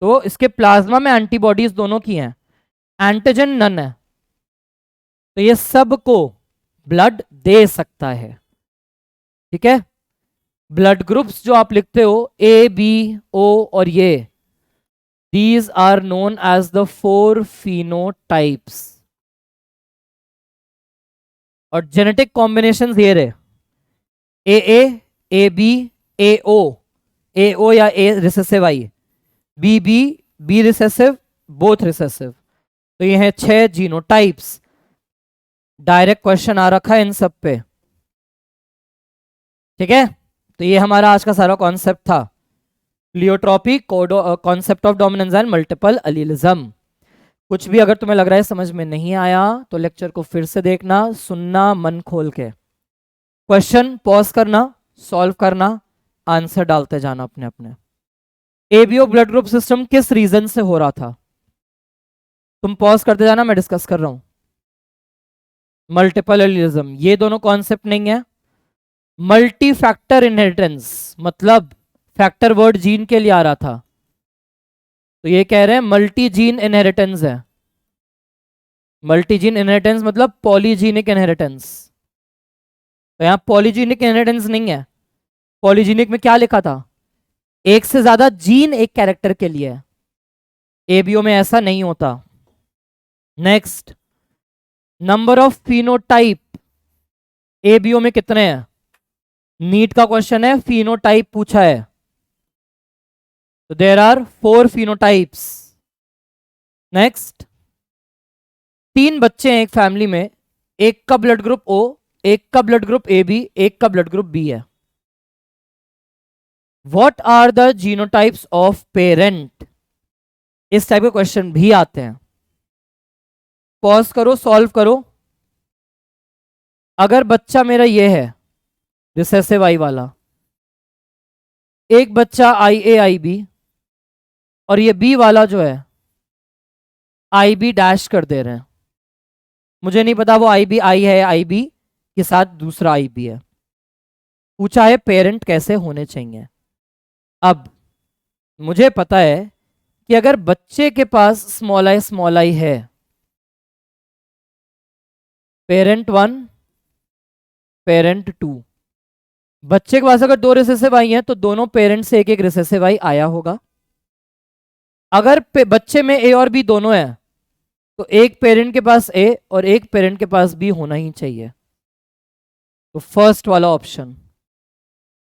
तो इसके प्लाज्मा में एंटीबॉडीज दोनों की हैं, एंटीजन नन है, तो ये सबको ब्लड दे सकता है। ठीक है, ब्लड ग्रुप्स जो आप लिखते हो ए बी ओ और ये, these are known as the 4 phenotypes। और जेनेटिक कॉम्बिनेशन ये रहे ए बी ए ओ या A recessive I, B recessive, both recessive, तो ये है 6 जीनोटाइप्स। डायरेक्ट क्वेश्चन आ रखा है इन सब पे। ठीक है, तो ये हमारा आज का सारा कॉन्सेप्ट था, pleiotropy, concept of dominance and multiple एलीलिज्म। कुछ भी अगर तुम्हें लग रहा है समझ में नहीं आया तो लेक्चर को फिर से देखना, सुनना मन खोल के, क्वेश्चन पॉज करना, सॉल्व करना, आंसर डालते जाना अपने अपने। एबीओ ब्लड ग्रुप सिस्टम किस रीजन से हो रहा था, तुम पॉज करते जाना, मैं डिस्कस कर रहा हूं। मल्टीपल एलीलिज्म, ये दोनों कॉन्सेप्ट नहीं है। मल्टी फैक्टर इनहेरिटेंस, मतलब फैक्टर वर्ड जीन के लिए आ रहा था, तो ये कह रहे हैं मल्टी जीन इनहेरिटेंस है। मल्टी जीन इनहेरिटेंस मतलब पॉलीजीनिक इनहेरिटेंस, तो यहां पॉलीजीनिक इनहेरिटेंस नहीं है। पॉलीजीनिक में क्या लिखा था, एक से ज्यादा जीन एक कैरेक्टर के लिए है, एबीओ में ऐसा नहीं होता। Next, number of phenotype ABO में कितने हैं, नीट का क्वेश्चन है, फिनोटाइप पूछा है, तो देयर आर 4 फिनोटाइप्स। नेक्स्ट, 3 बच्चे हैं एक फैमिली में, एक का ब्लड ग्रुप ओ, एक का ब्लड ग्रुप ए बी, एक का ब्लड ग्रुप बी है। What are the genotypes of parent, इस टाइप के क्वेश्चन भी आते हैं। पॉज करो, सॉल्व करो। अगर बच्चा मेरा ये है रिसेसिव आई वाला, एक बच्चा IA IB, और ये बी वाला जो है IB डैश कर दे रहे हैं, मुझे नहीं पता वो IB आई है, IB के साथ दूसरा IB है। पूछा है पेरेंट कैसे होने चाहिए। अब मुझे पता है कि अगर बच्चे के पास स्मॉल आई है, पेरेंट 1 पेरेंट 2, बच्चे के पास अगर 2 रिसेसिव आई हैं तो दोनों पेरेंट से एक एक रिसेसिव आई आया होगा। अगर बच्चे में ए और बी दोनों हैं तो एक पेरेंट के पास ए और एक पेरेंट के पास बी होना ही चाहिए, तो फर्स्ट वाला ऑप्शन।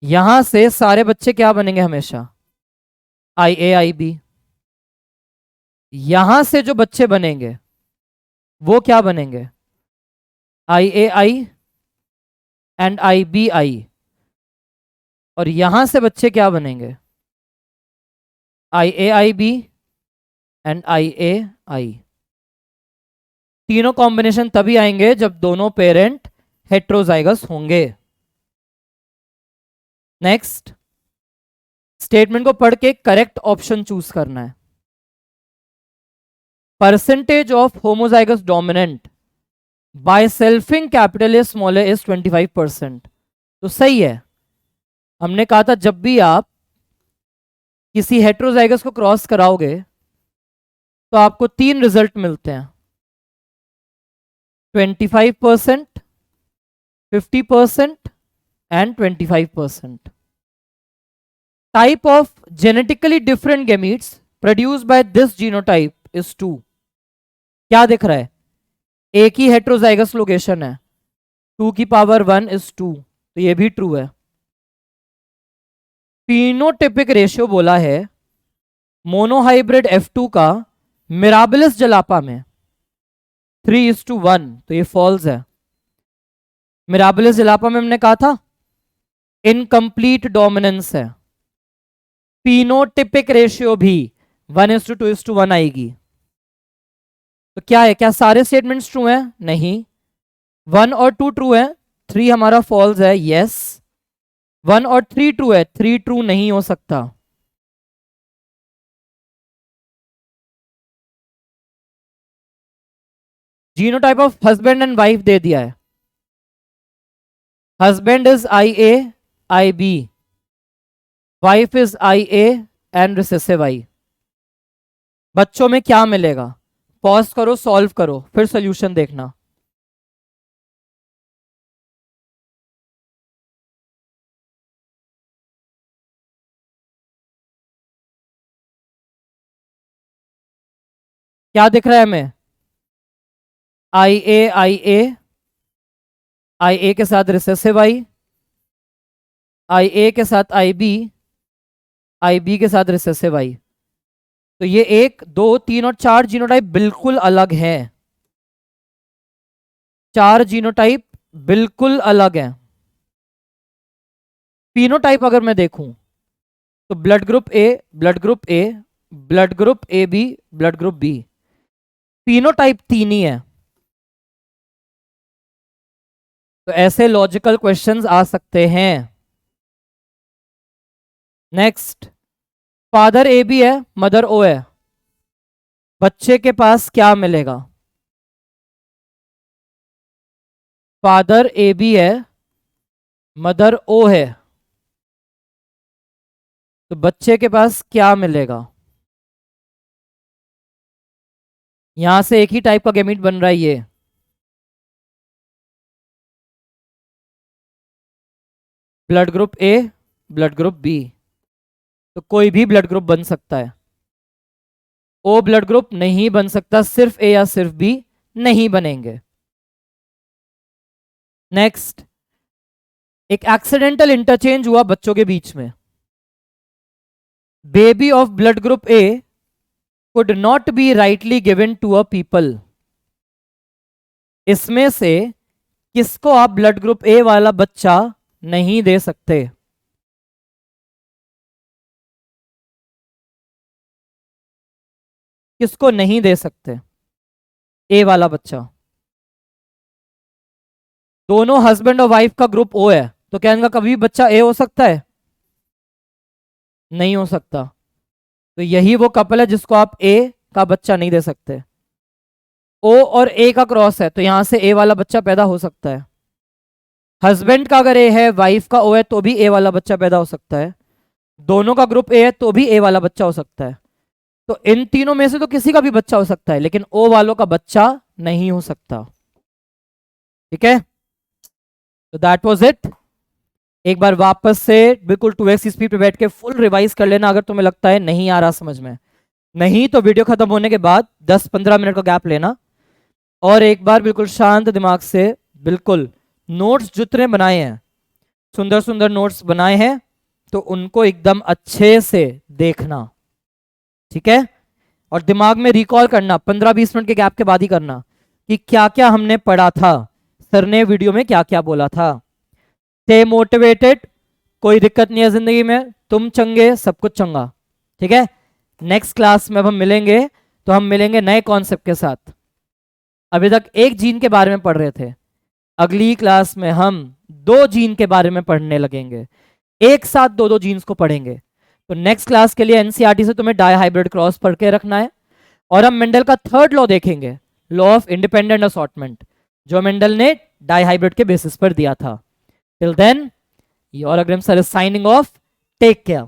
यहां से सारे बच्चे क्या बनेंगे हमेशा, IA IB। यहां से जो बच्चे बनेंगे वो क्या बनेंगे, IA I and IB I। और यहां से बच्चे क्या बनेंगे, IA IB and IA I। तीनों कॉम्बिनेशन तभी आएंगे जब दोनों पेरेंट हेट्रोजाइगस होंगे। नेक्स्ट, स्टेटमेंट को पढ़ के करेक्ट ऑप्शन चूज करना है। Percentage of homozygous dominant by selfing capital A small A is 25%। तो सही है। हमने कहा था जब भी आप किसी हेट्रोजाइगस को क्रॉस कराओगे तो आपको 3 रिजल्ट मिलते हैं, 25%, 50% and 25%। Type of genetically different gametes produced by this genotype is 2। क्या दिख रहा है? एक ही हेट्रोजाइगस लोकेशन है, 2 की पावर 1 इज 2, तो ये भी ट्रू है। फिनोटाइपिक रेशियो बोला है मोनोहाइब्रिड F2 का मिराबिलिस जलापा में 3:1, तो ये फॉल्स है। मिराबिलिस जलापा में हमने कहा था इनकम्प्लीट डोमिनेंस है। फिनोटाइपिक रेशियो भी 1:2:1 आएगी। तो क्या है, क्या सारे स्टेटमेंट्स ट्रू हैं? नहीं, 1 और 2 ट्रू है, 3 हमारा फॉल्स है। यस, 1 और 3 ट्रू है, 3 ट्रू नहीं हो सकता। Genotype of husband and wife दे दिया है। Husband is IA IB, wife is IA and recessive I। बच्चों में क्या मिलेगा? पॉज करो, सॉल्व करो, फिर सॉल्यूशन देखना। क्या दिख रहा है हमें? IA IA, IA के साथ रिसेसिव I, IA के साथ IB, IB के साथ रिसेसिव I। तो ये 1, 2, 3 और 4 जीनोटाइप बिल्कुल अलग हैं। 4 जीनोटाइप बिल्कुल अलग हैं। फिनोटाइप अगर मैं देखूं तो blood group A, blood group A, blood group AB, blood group B। Phenotype 3 ही है। तो ऐसे लॉजिकल क्वेश्चंस आ सकते हैं। नेक्स्ट, फादर AB है, मदर O है, बच्चे के पास क्या मिलेगा? फादर AB है, मदर O है, तो बच्चे के पास क्या मिलेगा? यहां से एक ही टाइप का गैमीट बन रहा है ये। Blood group A, blood group B, तो कोई भी ब्लड ग्रुप बन सकता है। O ब्लड ग्रुप नहीं बन सकता, सिर्फ A या सिर्फ B नहीं बनेंगे। नेक्स्ट, एक एक्सीडेंटल इंटरचेंज हुआ बच्चों के बीच में। Baby of blood group A could not be rightly given to a people। इसमें से किसको आप ब्लड ग्रुप A वाला बच्चा नहीं दे सकते? किसको नहीं दे सकते A वाला बच्चा? दोनों हस्बैंड और वाइफ का ग्रुप O है, तो क्या इनका कभी बच्चा A हो सकता है? नहीं हो सकता। तो यही वो कपल है जिसको आप A का बच्चा नहीं दे सकते। O और A का क्रॉस है, तो यहां से A वाला बच्चा पैदा हो सकता है। हस्बैंड का अगर A है, वाइफ का O है, तो भी A वाला बच्चा पैदा हो सकता है। दोनों का ग्रुप A है तो भी A वाला बच्चा हो सकता है। तो इन तीनों में से तो किसी का भी बच्चा हो सकता है, लेकिन O वालों का बच्चा नहीं हो सकता। ठीक है, तो दैट वाज इट। एक बार वापस से बिल्कुल 2x स्पीड पे बैठ के फुल रिवाइज कर लेना अगर तुम्हें लगता है नहीं आ रहा समझ में। नहीं तो वीडियो खत्म होने के बाद 10-15 मिनट का गैप लेना और एक बार बिल्कुल शांत दिमाग से बिल्कुल नोट्स जितने बनाए हैं, सुंदर सुंदर नोट्स बनाए हैं, तो उनको एकदम अच्छे से देखना। ठीक है, और दिमाग में रिकॉल करना 15-20 मिनट के गैप के बाद ही करना कि क्या क्या हमने पढ़ा था, सर ने वीडियो में क्या क्या बोला था। स्टे मोटिवेटेड, कोई दिक्कत नहीं है जिंदगी में, तुम चंगे सब कुछ चंगा। ठीक है, नेक्स्ट क्लास में अब हम मिलेंगे तो हम मिलेंगे नए कॉन्सेप्ट के साथ। अभी तक एक जीन के बारे में पढ़ रहे थे, अगली क्लास में हम 2 जीन के बारे में पढ़ने लगेंगे, एक साथ 2 जीन्स को पढ़ेंगे। तो नेक्स्ट क्लास के लिए एनसीईआरटी से तुम्हें डायहाइब्रिड क्रॉस पढ़ के रखना है। और हम मेंडल का थर्ड लॉ देखेंगे, लॉ ऑफ इंडिपेंडेंट असॉर्टमेंट, जो मेंडल ने डायहाइब्रिड के बेसिस पर दिया था। Till then your Agrim sir is signing off, take care.